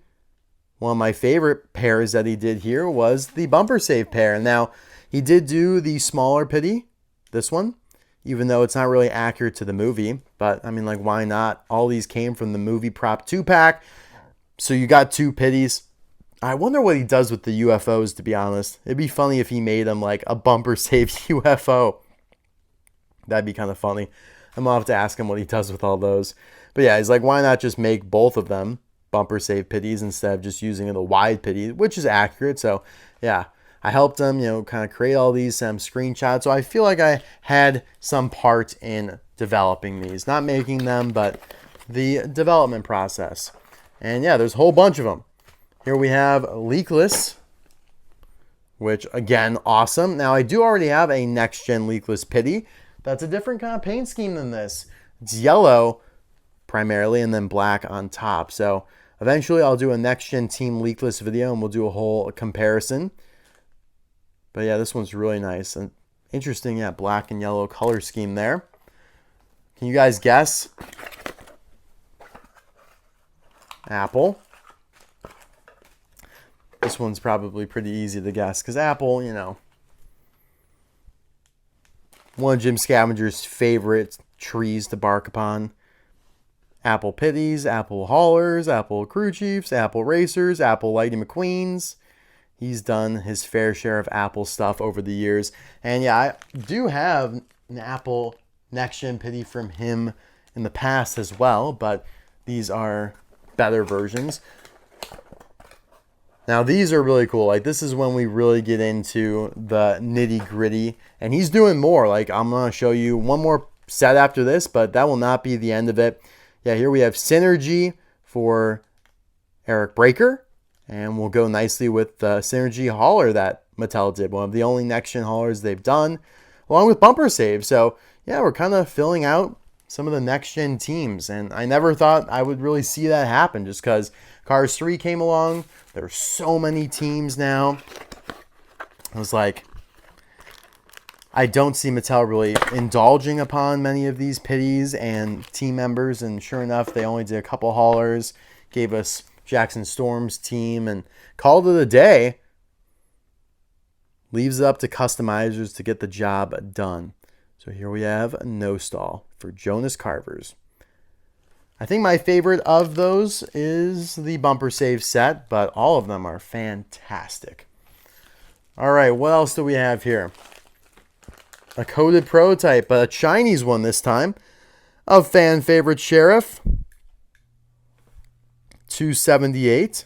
One of my favorite pairs that he did here was the bumper save pair. Now, he did do the smaller Pitty, this one, even though it's not really accurate to the movie. But, I mean, like, why not? All these came from the movie prop 2-pack. So you got two Pitties. I wonder what he does with the UFOs, to be honest. It'd be funny if he made them like a bumper save UFO. That'd be kind of funny. I'm going to have to ask him what he does with all those. But yeah, he's like, why not just make both of them bumper save Pitties instead of just using the wide Pitty, which is accurate. So yeah, I helped him, kind of create all these screenshots. So I feel like I had some part in developing these. Not making them, but the development process. And yeah, there's a whole bunch of them. Here we have Leakless which again, awesome. Now I do already have a next gen leakless Pitty. That's a different kind of paint scheme than this. It's yellow primarily and then black on top. So eventually I'll do a next gen team leakless video and we'll do a whole comparison. But yeah, this one's really nice and interesting. Yeah, black and yellow color scheme there. Can you guys guess? Apple. This one's probably pretty easy to guess because Apple, you know, one of Jim Scavenger's favorite trees to bark upon. Apple Pitties, Apple Haulers, Apple Crew Chiefs, Apple Racers, Apple Lighty McQueens. He's done his fair share of Apple stuff over the years. And yeah, I do have an Apple Next Gen Pitty from him in the past as well, but these are better versions. Now these are really cool. Like this is when we really get into the nitty gritty, and he's doing more. Like I'm gonna show you one more set after this, but that will not be the end of it. Yeah, here we have Synergy for Eric Breaker, and we'll go nicely with the Synergy hauler that Mattel did. One of the only next gen haulers they've done, along with Bumper Save. So yeah, we're kind of filling out some of the next gen teams, and I never thought I would really see that happen just because Cars 3 came along. There's so many teams now. I was like, I don't see Mattel really indulging upon many of these Pitties and team members, and sure enough, they only did a couple haulers, gave us Jackson Storm's team, and called it a day. Leaves it up to customizers to get the job done. So here we have a No Stall for Jonas Carvers. I think my favorite of those is the Bumper Save set, but all of them are fantastic. All right, what else do we have here? A coded prototype, but a Chinese one this time, of fan favorite Sheriff 278.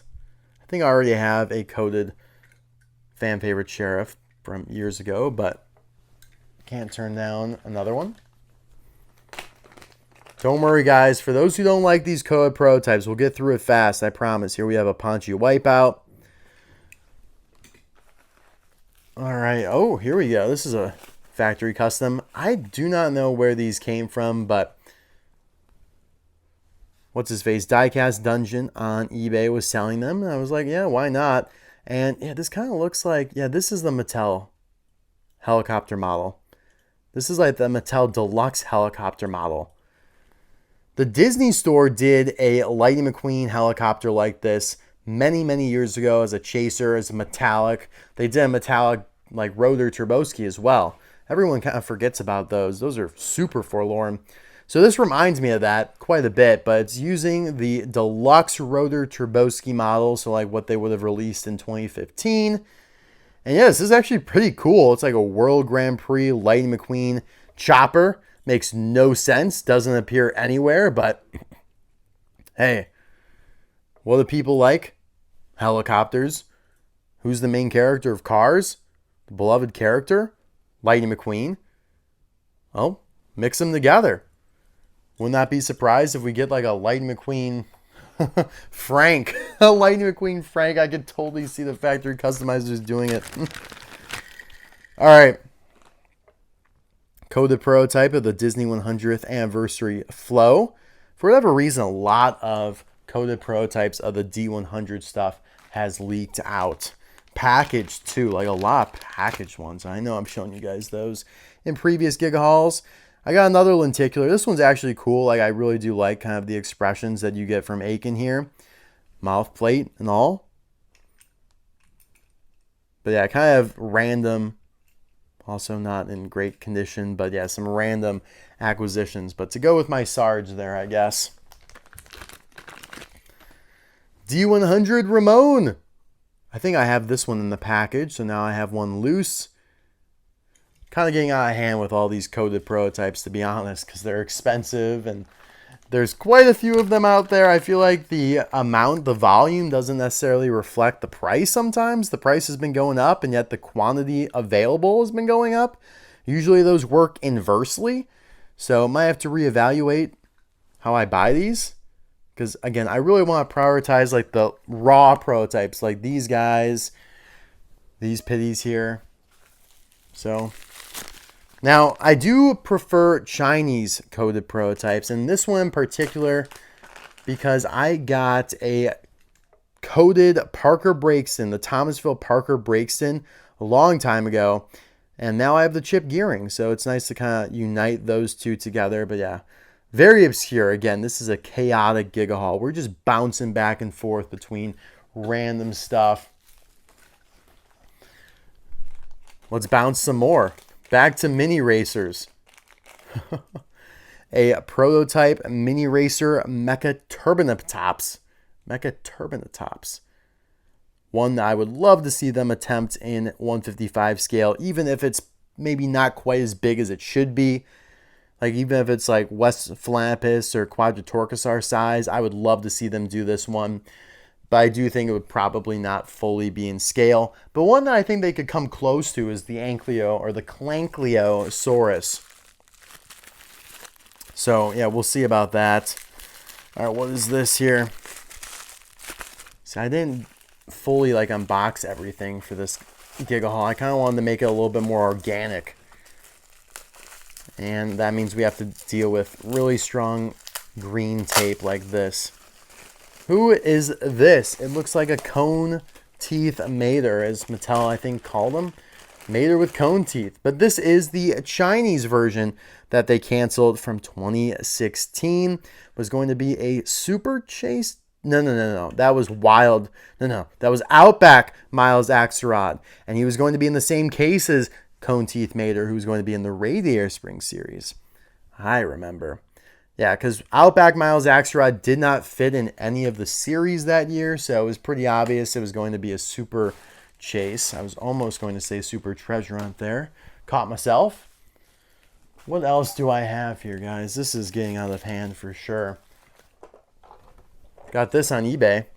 I think I already have a coded fan favorite Sheriff from years ago, but can't turn down another one. Don't worry, guys. For those who don't like these coded prototypes, we'll get through it fast, I promise. Here we have a Punchy Wipeout. All right. Oh, here we go. This is a factory custom. I do not know where these came from, but what's his face? Diecast Dungeon on eBay was selling them. And I was like, yeah, why not? And yeah, this kind of looks like, yeah, this is the Mattel helicopter model. This is like the Mattel Deluxe helicopter model. The Disney store did a Lighty McQueen helicopter like this many, many years ago as a chaser, as a metallic. They did a metallic like rotor turboski as well. Everyone kind of forgets about those. Those are super forlorn. So this reminds me of that quite a bit, but it's using the deluxe rotor turboski model, so like what they would have released in 2015. And yeah, this is actually pretty cool. It's like a World Grand Prix Lighty McQueen chopper. Makes no sense. Doesn't appear anywhere, but hey, what do people like? Helicopters. Who's the main character of Cars? The beloved character? Lighty McQueen. Well, mix them together. Wouldn't that be surprised if we get like a Lighty McQueen Frank? A Lighty McQueen Frank. I could totally see the factory customizers doing it. All right. Coded prototype of the Disney 100th anniversary flow. For whatever reason, a lot of coded prototypes of the D100 stuff has leaked out. Packaged too, like a lot of packaged ones. I know I'm showing you guys those in previous Giga hauls. I got another lenticular. This one's actually cool. Like I really do like kind of the expressions that you get from Aiden here. Mouth plate and all. But yeah, kind of random. Also not in great condition, but yeah, some random acquisitions. But to go with my Sarge there, I guess. D100 Ramon. I think I have this one in the package, so now I have one loose. Kind of getting out of hand with all these coded prototypes, to be honest, because they're expensive and there's quite a few of them out there. I feel like the amount, the volume doesn't necessarily reflect the price sometimes. The price has been going up, and yet the quantity available has been going up. Usually those work inversely. So I might have to reevaluate how I buy these. Because, again, I really want to prioritize like the raw prototypes, like these guys, these pitties here. So now I do prefer Chinese coated prototypes, and this one in particular because I got a coated Parker Brakeston, the Thomasville Parker Brakeston, a long time ago, and now I have the chip gearing, so it's nice to kind of unite those two together. But yeah, very obscure. Again, this is a chaotic Giga haul. We're just bouncing back and forth between random stuff. Let's bounce some more. Back to mini racers. A prototype mini racer Mecha Turbinatops. Mecha Turbinatops. One that I would love to see them attempt in 155 scale, even if it's maybe not quite as big as it should be. Like even if it's like West Philampus or Quadratorcosar size, I would love to see them do this one. But I do think it would probably not fully be in scale. But one that I think they could come close to is the Ankylo or the Clankliosaurus. So yeah, we'll see about that. All right, what is this here? So I didn't fully like unbox everything for this Giga haul. I kind of wanted to make it a little bit more organic. And that means we have to deal with really strong green tape like this. Who is this? It looks like a cone teeth mater, as Mattel, I think, called them. Mater with cone teeth. But this is the Chinese version that they canceled from 2016. Was going to be a Super Chase. No. That was Wild. No. That was Outback Miles Axelrod. And he was going to be in the same case as Cone Teeth Mater, who was going to be in the Radiator Spring Series. I remember. Yeah, because Outback Miles Axelrod did not fit in any of the series that year, so it was pretty obvious it was going to be a Super Chase. I was almost going to say Super Treasure Hunt there. Caught myself. What else do I have here, guys? This is getting out of hand for sure. Got this on eBay.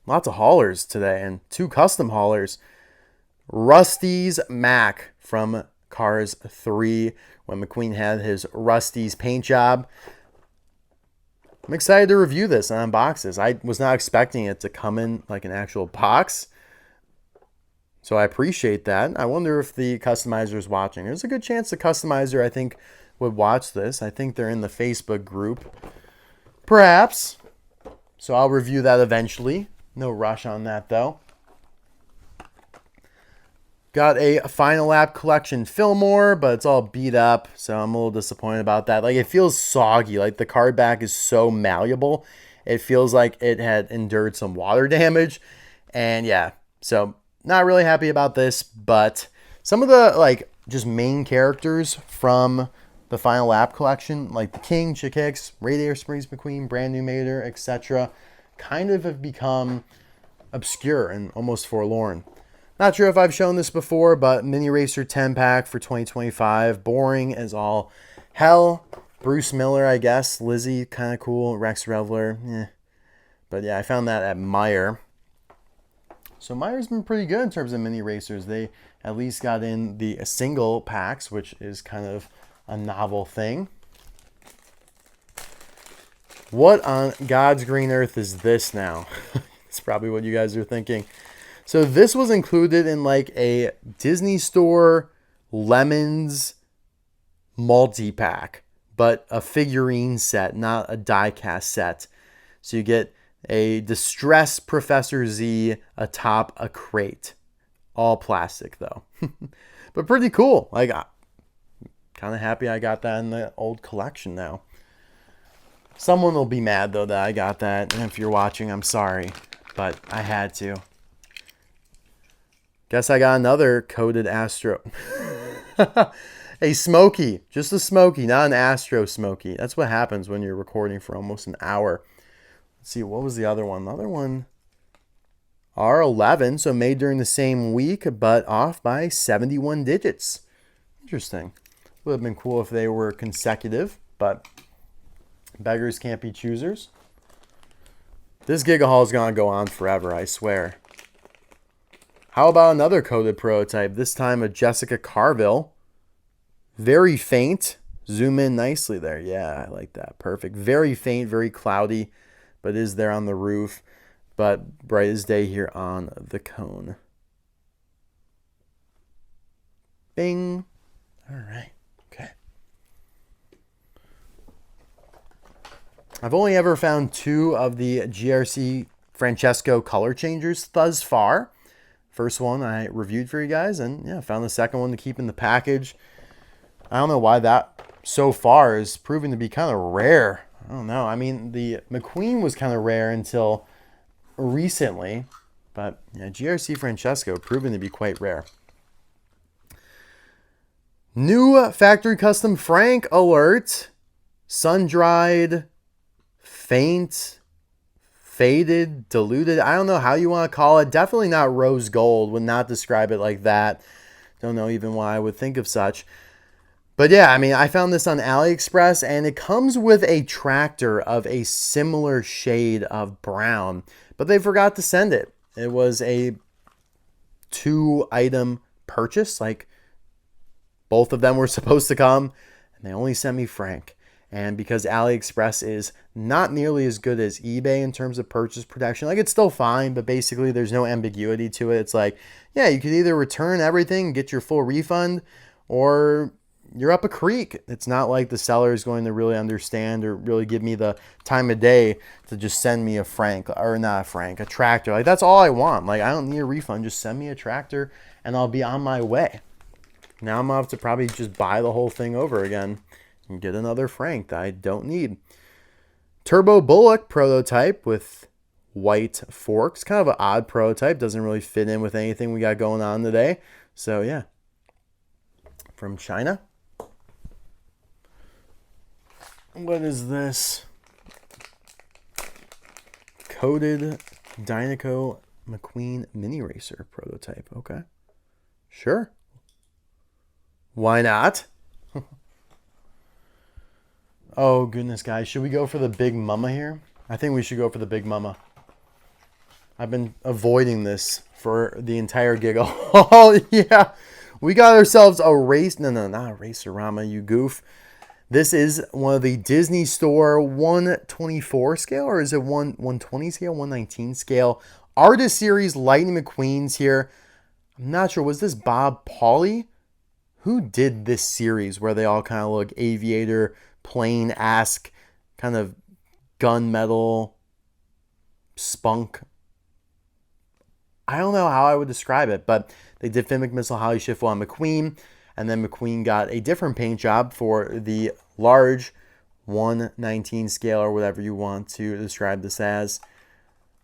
Lots of haulers today, and 2 custom haulers. Rusteze Mack from Cars 3, when McQueen had his Rusteze paint job. I'm excited to review this and unbox this. I was not expecting it to come in like an actual box, so I appreciate that. I wonder if the customizer is watching. There's a good chance the customizer, I think, would watch this. I think they're in the Facebook group. Perhaps. So I'll review that eventually. No rush on that, though. Got a Final Lap Collection Fillmore, but it's all beat up, so I'm a little disappointed about that. Like, it feels soggy. Like, the card back is so malleable. It feels like it had endured some water damage. And, yeah, so not really happy about this, but some of the, like, just main characters from the Final Lap Collection, like the King, Chick Hicks, Radiator Springs McQueen, Brand New Mater, etc., kind of have become obscure and almost forlorn. Not sure if I've shown this before, but Mini Racer 10-pack for 2025. Boring as all hell. Bruce Miller, I guess. Lizzie, kind of cool. Rex Reveler, But yeah, I found that at Meyer. So Meyer's been pretty good in terms of Mini Racers. They at least got in the single packs, which is kind of a novel thing. What on God's green earth is this now? It's probably what you guys are thinking. So this was included in like a Disney Store Lemons multi-pack, but a figurine set, not a die-cast set. So you get a Distressed Professor Z atop a crate. All plastic though. But pretty cool. Like, kind of happy I got that in the old collection now. Someone will be mad though that I got that. And if you're watching, I'm sorry, but I had to. Guess I got another coated Astro. A Smoky. Just a Smoky, not an Astro Smoky. That's what happens when you're recording for almost an hour. Let's see, what was the other one? The other one, R11, so made during the same week, but off by 71 digits. Interesting. Would have been cool if they were consecutive, but beggars can't be choosers. This Giga haul is going to go on forever, I swear. How about another coated prototype? This time a Jessica Carville. Very faint. Zoom in nicely there. Yeah, I like that. Perfect. Very faint, very cloudy, but is there on the roof. But bright as day here on the cone. Bing. All right. Okay. I've only ever found 2 of the GRC Francesco color changers thus far. First one I reviewed for you guys, and yeah, found the second one to keep in the package. I don't know why that so far is proving to be kind of rare. I don't know. I mean, the McQueen was kind of rare until recently, but yeah, GRC Francesco proving to be quite rare. New factory custom Frank alert. Sun-dried, faint, faded, diluted. I don't know how you want to call it. Definitely not rose gold. Would not describe it like that. Don't know even why I would think of such. But yeah, I mean, I found this on AliExpress, and it comes with a tractor of a similar shade of brown, but they forgot to send it. It was a 2-item purchase, like both of them were supposed to come, and they only sent me Frank. And because AliExpress is not nearly as good as eBay in terms of purchase protection, like it's still fine, but basically there's no ambiguity to it. It's like, yeah, you could either return everything, get your full refund, or you're up a creek. It's not like the seller is going to really understand or really give me the time of day to just send me a Frank, or not a Frank, a tractor. Like, that's all I want. Like, I don't need a refund. Just send me a tractor and I'll be on my way. Now I'm going to have to probably just buy the whole thing over again and get another Frank that I don't need. Turbo Bullock prototype with white forks. Kind of an odd prototype. Doesn't really fit in with anything we got going on today. So, yeah. From China. What is this? Coated Dinoco McQueen mini racer prototype. Okay. Sure. Why not? Oh, goodness, guys. Should we go for the Big Mama here? I think we should go for the Big Mama. I've been avoiding this for the entire GIGA. Oh, yeah. We got ourselves a race. No, not a Racerama, you goof. This is one of the Disney Store 124 scale, or is it 120 scale, 119 scale? Artist Series Lightning McQueens here. I'm not sure. Was this Bob Pauly? Who did this series where they all kind of look Aviator, plane-esque, kind of gunmetal, spunk? I don't know how I would describe it, but they did Finmick Missile Holly Schiffel on McQueen, and then McQueen got a different paint job for the large 119 scale, or whatever you want to describe this as.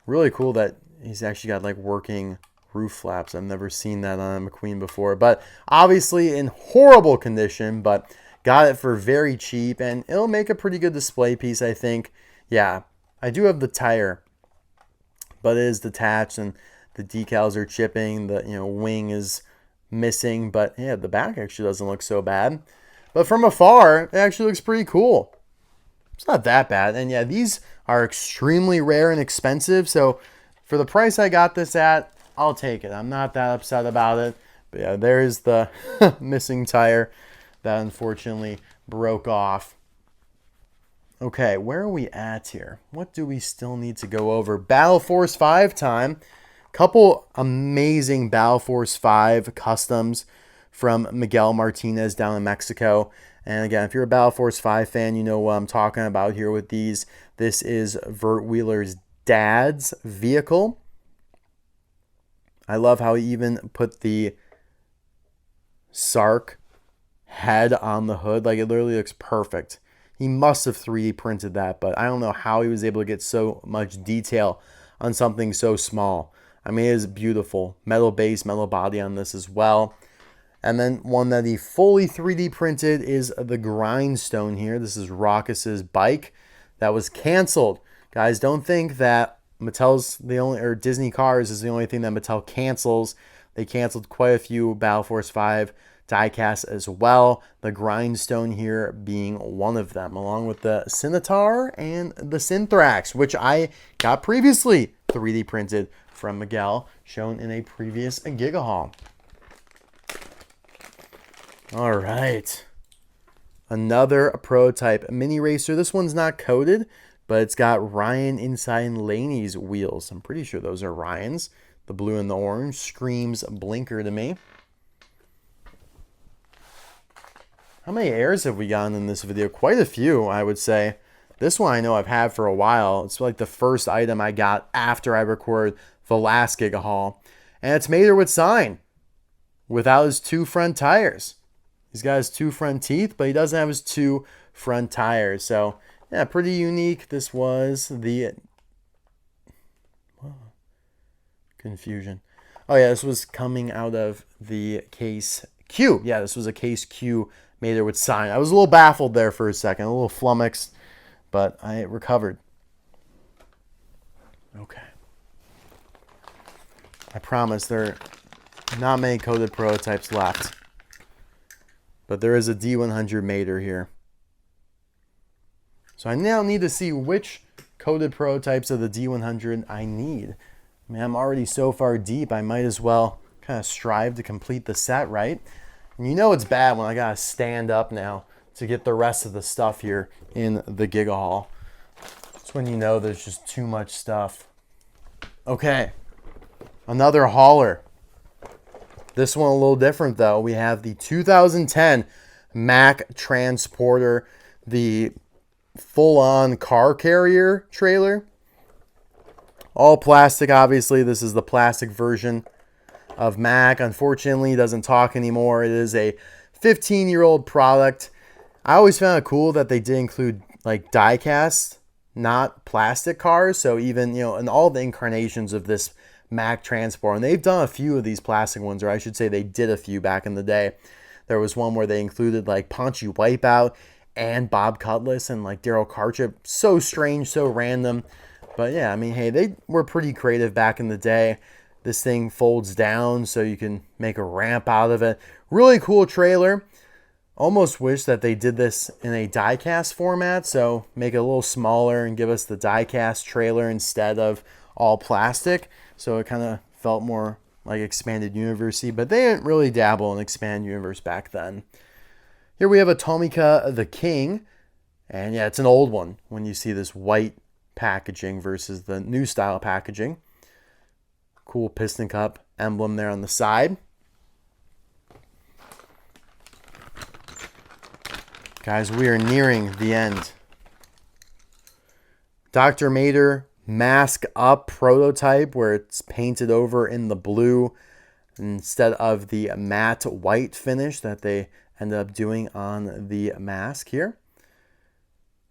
Really cool that he's actually got like working roof flaps. I've never seen that on a McQueen before, but obviously in horrible condition, but got it for very cheap, and it'll make a pretty good display piece, I think. Yeah, I do have the tire, but it is detached, and the decals are chipping. The wing is missing, but yeah, the back actually doesn't look so bad. But from afar, it actually looks pretty cool. It's not that bad. And yeah, these are extremely rare and expensive, so for the price I got this at, I'll take it. I'm not that upset about it. But yeah, there's the missing tire that unfortunately broke off. Okay, where are we at here? What do we still need to go over? Battle Force 5 time. Couple amazing Battle Force 5 customs from Miguel Martinez down in Mexico. And again, if you're a Battle Force 5 fan, you know what I'm talking about here with these. This is Vert Wheeler's dad's vehicle. I love how he even put the Sark head on the hood. Like, it literally looks perfect. He must have 3D printed that, but I don't know how he was able to get so much detail on something so small. I mean, it is beautiful. Metal base, metal body on this as well. And then one that he fully 3D printed is the Grindstone here. This is Raucous's bike that was canceled. Guys, don't think that Mattel's the only, or Disney Cars is the only thing that Mattel cancels. They canceled quite a few Battle Force 5 diecasts as well. The Grindstone here being one of them, along with the Scimitar and the Synthrax, which I got previously 3D printed from Miguel, shown in a previous Giga haul. All right. Another prototype mini racer. This one's not coated, but it's got Ryan inside and Laney's wheels. I'm pretty sure those are Ryan's. The blue and the orange screams blinker to me. How many airs have we gotten in this video? Quite a few, I would say. This one I know I've had for a while. It's like the first item I got after I recorded the last Giga haul. And it's Mater with sign, without his 2 front tires. He's got his 2 front teeth, but he doesn't have his 2 front tires. So, yeah, pretty unique. This was the... Confusion. Oh, yeah, this was coming out of the case Q. Yeah, this was a case Q Mater with sign. I was a little baffled there for a second, a little flummoxed, but I recovered. Okay. I promise there are not many coded prototypes left. But there is a D100 Mater here. So I now need to see which coded prototypes of the D100 I need. I mean, I'm already so far deep, I might as well kind of strive to complete the set, right? And you know it's bad when I gotta stand up now to get the rest of the stuff here in the Giga haul. That's when you know there's just too much stuff. Okay, another hauler. This one a little different though. We have the 2010 Mack Transporter, the full-on car carrier trailer. All plastic, obviously. This is the plastic version of Mack. Unfortunately, it doesn't talk anymore. It is a 15-year-old product. I always found it cool that they did include like die cast, not plastic cars. So even, you know, in all the incarnations of this Mack Transporter, and they've done a few of these plastic ones, or I should say they did a few back in the day. There was one where they included like Paunchy Wipeout and Bob Cutlass and like Daryl Cartrip. So strange, so random. But yeah, I mean, hey, they were pretty creative back in the day. This thing folds down so you can make a ramp out of it. Really cool trailer. Almost wish that they did this in a die-cast format, so make it a little smaller and give us the die-cast trailer instead of all plastic. So it kind of felt more like Expanded Universe-y, but they didn't really dabble in Expanded Universe back then. Here we have a Tomica the King, and yeah, it's an old one when you see this white packaging versus the new style packaging. Cool Piston Cup emblem there on the side. Guys, we are nearing the end. Dr. Mater Mask Up prototype where it's painted over in the blue instead of the matte white finish that they ended up doing on the mask here.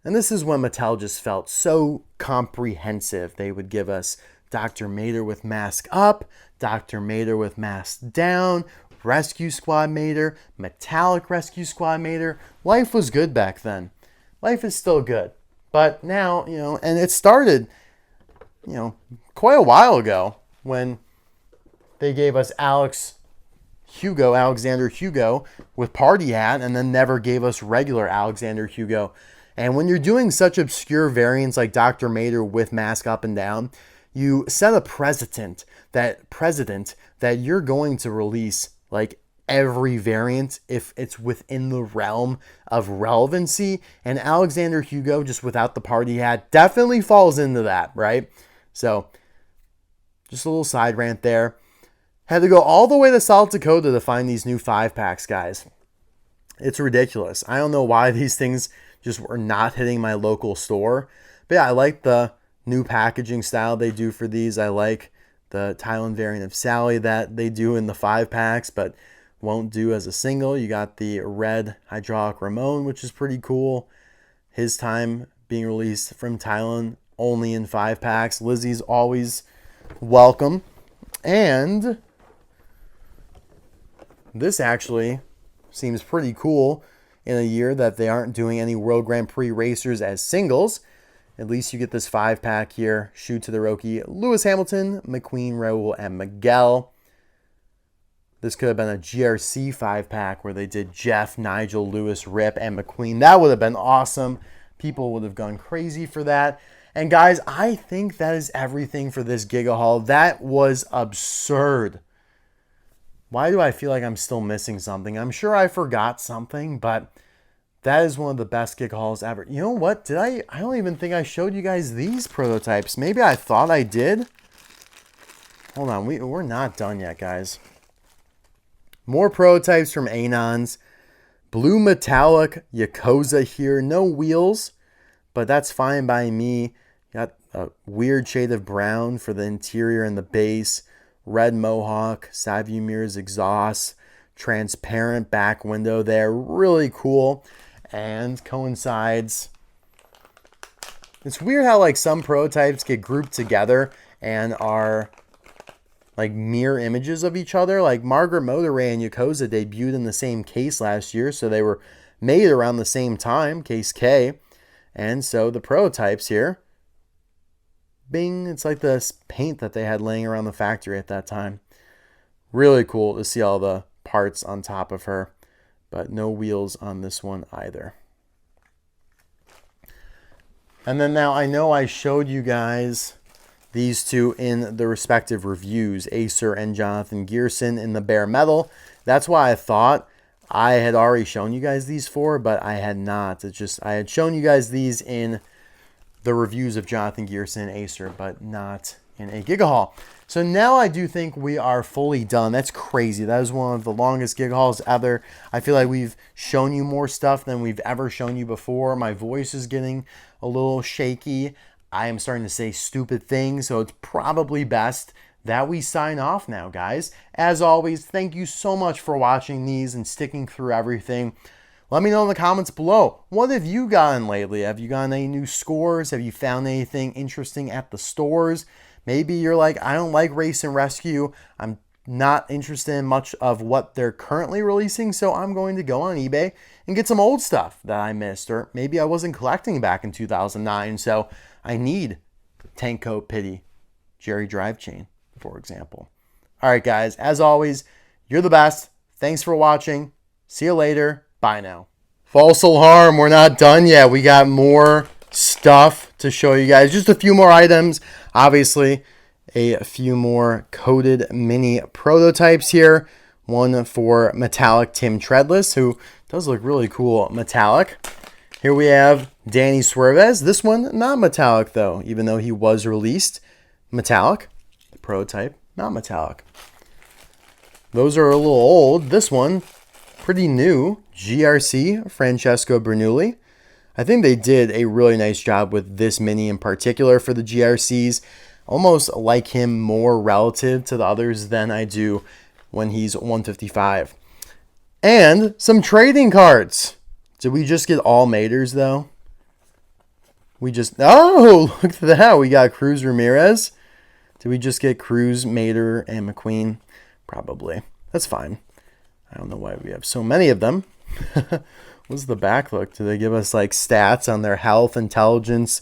And this is when Mattel just felt so comprehensive. They would give us Dr. Mater with mask up, Dr. Mater with mask down, Rescue Squad Mater, Metallic Rescue Squad Mater. Life was good back then. Life is still good. But now, you know, and it started, you know, quite a while ago when they gave us Alexander Hugo with Party Hat, and then never gave us regular Alexander Hugo. And when you're doing such obscure variants like Dr. Mater with mask up and down, you set a precedent that you're going to release like every variant if it's within the realm of relevancy. And Alexander Hugo, just without the Party Hat, definitely falls into that, right? So just a little side rant there. Had to go all the way to South Dakota to find these new 5-packs, guys. It's ridiculous. I don't know why these things just were not hitting my local store. But yeah, I like the new packaging style they do for these. I like the Thailand variant of Sally that they do in the 5-packs, but won't do as a single. You got the red hydraulic Ramon, which is pretty cool. His time being released from Thailand only in 5-packs. Lizzie's always welcome. And this actually seems pretty cool in a year that they aren't doing any World Grand Prix racers as singles. At least you get this 5-pack here. Shu Todoroki, Lewis Hamilton, McQueen, Raul, and Miguel. This could have been a GRC 5-pack where they did Jeff, Nigel, Lewis, Rip, and McQueen. That would have been awesome. People would have gone crazy for that. And guys, I think that is everything for this Giga haul. That was absurd. Why do I feel like I'm still missing something? I'm sure I forgot something, but that is one of the best Giga hauls ever. You know what? I don't even think I showed you guys these prototypes. Maybe I thought I did. Hold on. We're not done yet, guys. More prototypes from Anons. Blue metallic Yakuza here. No wheels, but that's fine by me. Got a weird shade of brown for the interior and the base. Red mohawk, side view mirrors, exhaust, transparent back window there. Really cool. And coincides. It's weird how like some prototypes get grouped together and are like mirror images of each other. Like Margaret Motorray and Yakuza debuted in the same case last year, so they were made around the same time, case K. And so the prototypes here, bing, it's like the paint that they had laying around the factory at that time. Really cool to see all the parts on top of her, but no wheels on this one either. And then now I know I showed you guys these two in the respective reviews, Acer and Jonathan Gearson in the bare metal. That's why I thought I had already shown you guys these four, but I had not. It's just I had shown you guys these in the reviews of Jonathan Gearson and Acer, but not in a Giga haul. So now I do think we are fully done. That's crazy. That is one of the longest Giga hauls ever. I feel like we've shown you more stuff than we've ever shown you before. My voice is getting a little shaky. I am starting to say stupid things, so it's probably best that we sign off now, guys. As always, thank you so much for watching these and sticking through everything. Let me know in the comments below, what have you gotten lately? Have you gotten any new scores? Have you found anything interesting at the stores? Maybe you're like, I don't like Race and Rescue. I'm not interested in much of what they're currently releasing, so I'm going to go on eBay and get some old stuff that I missed, or maybe I wasn't collecting back in 2009, so I need Tank Coat Pitty Jerry Drive Chain, for example. All right, guys, as always, you're the best. Thanks for watching. See you later. Bye now. False alarm. We're not done yet. We got more stuff to show you guys. Just a few more items. Obviously, a few more coated mini prototypes here. One for metallic Tim Treadless, who does look really cool metallic. Here we have Danny Suarez. This one, not metallic though, even though he was released metallic. The prototype, not metallic. Those are a little old. This one, pretty new. GRC, Francesco Bernoulli. I think they did a really nice job with this mini in particular for the GRCs. Almost like him more relative to the others than I do when he's 155. And some trading cards. Did we just get all Maters though? We just, oh, look at that. We got Cruz Ramirez. Did we just get Cruz, Mater, and McQueen? Probably. That's fine. I don't know why we have so many of them. What's the back look? Do they give us like stats on their health, intelligence,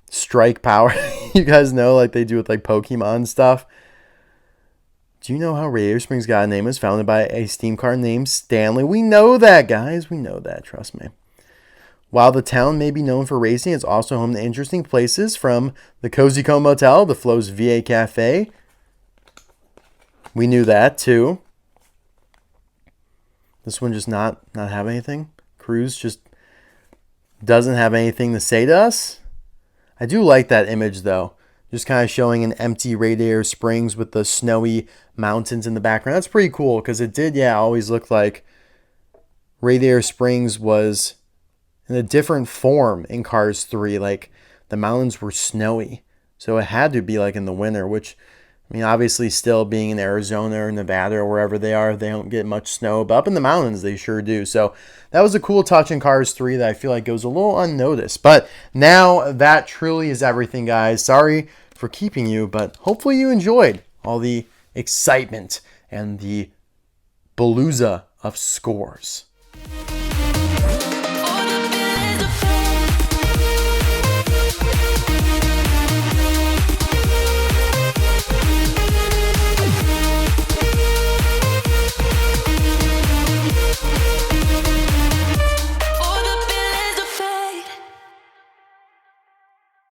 strike power? You guys know like they do with like Pokemon stuff. Do you know how Radiator Springs got a name? It was founded by a steam car named Stanley. We know that, guys. We know that. Trust me. While the town may be known for racing, it's also home to interesting places from the Cozy Cone Motel, the Flo's VA Cafe. We knew that too. This one just not have anything. Cruz just doesn't have anything to say to us. I do like that image though. Just kind of showing an empty Radiator Springs with the snowy mountains in the background. That's pretty cool because it did, yeah, always look like Radiator Springs was in a different form in Cars 3. Like the mountains were snowy. So it had to be like in the winter, which, I mean, obviously still being in Arizona or Nevada or wherever they are, they don't get much snow. But up in the mountains, they sure do. So that was a cool touch in Cars 3 that I feel like goes a little unnoticed. But now that truly is everything, guys. Sorry for keeping you, but hopefully you enjoyed all the excitement and the palooza of scores.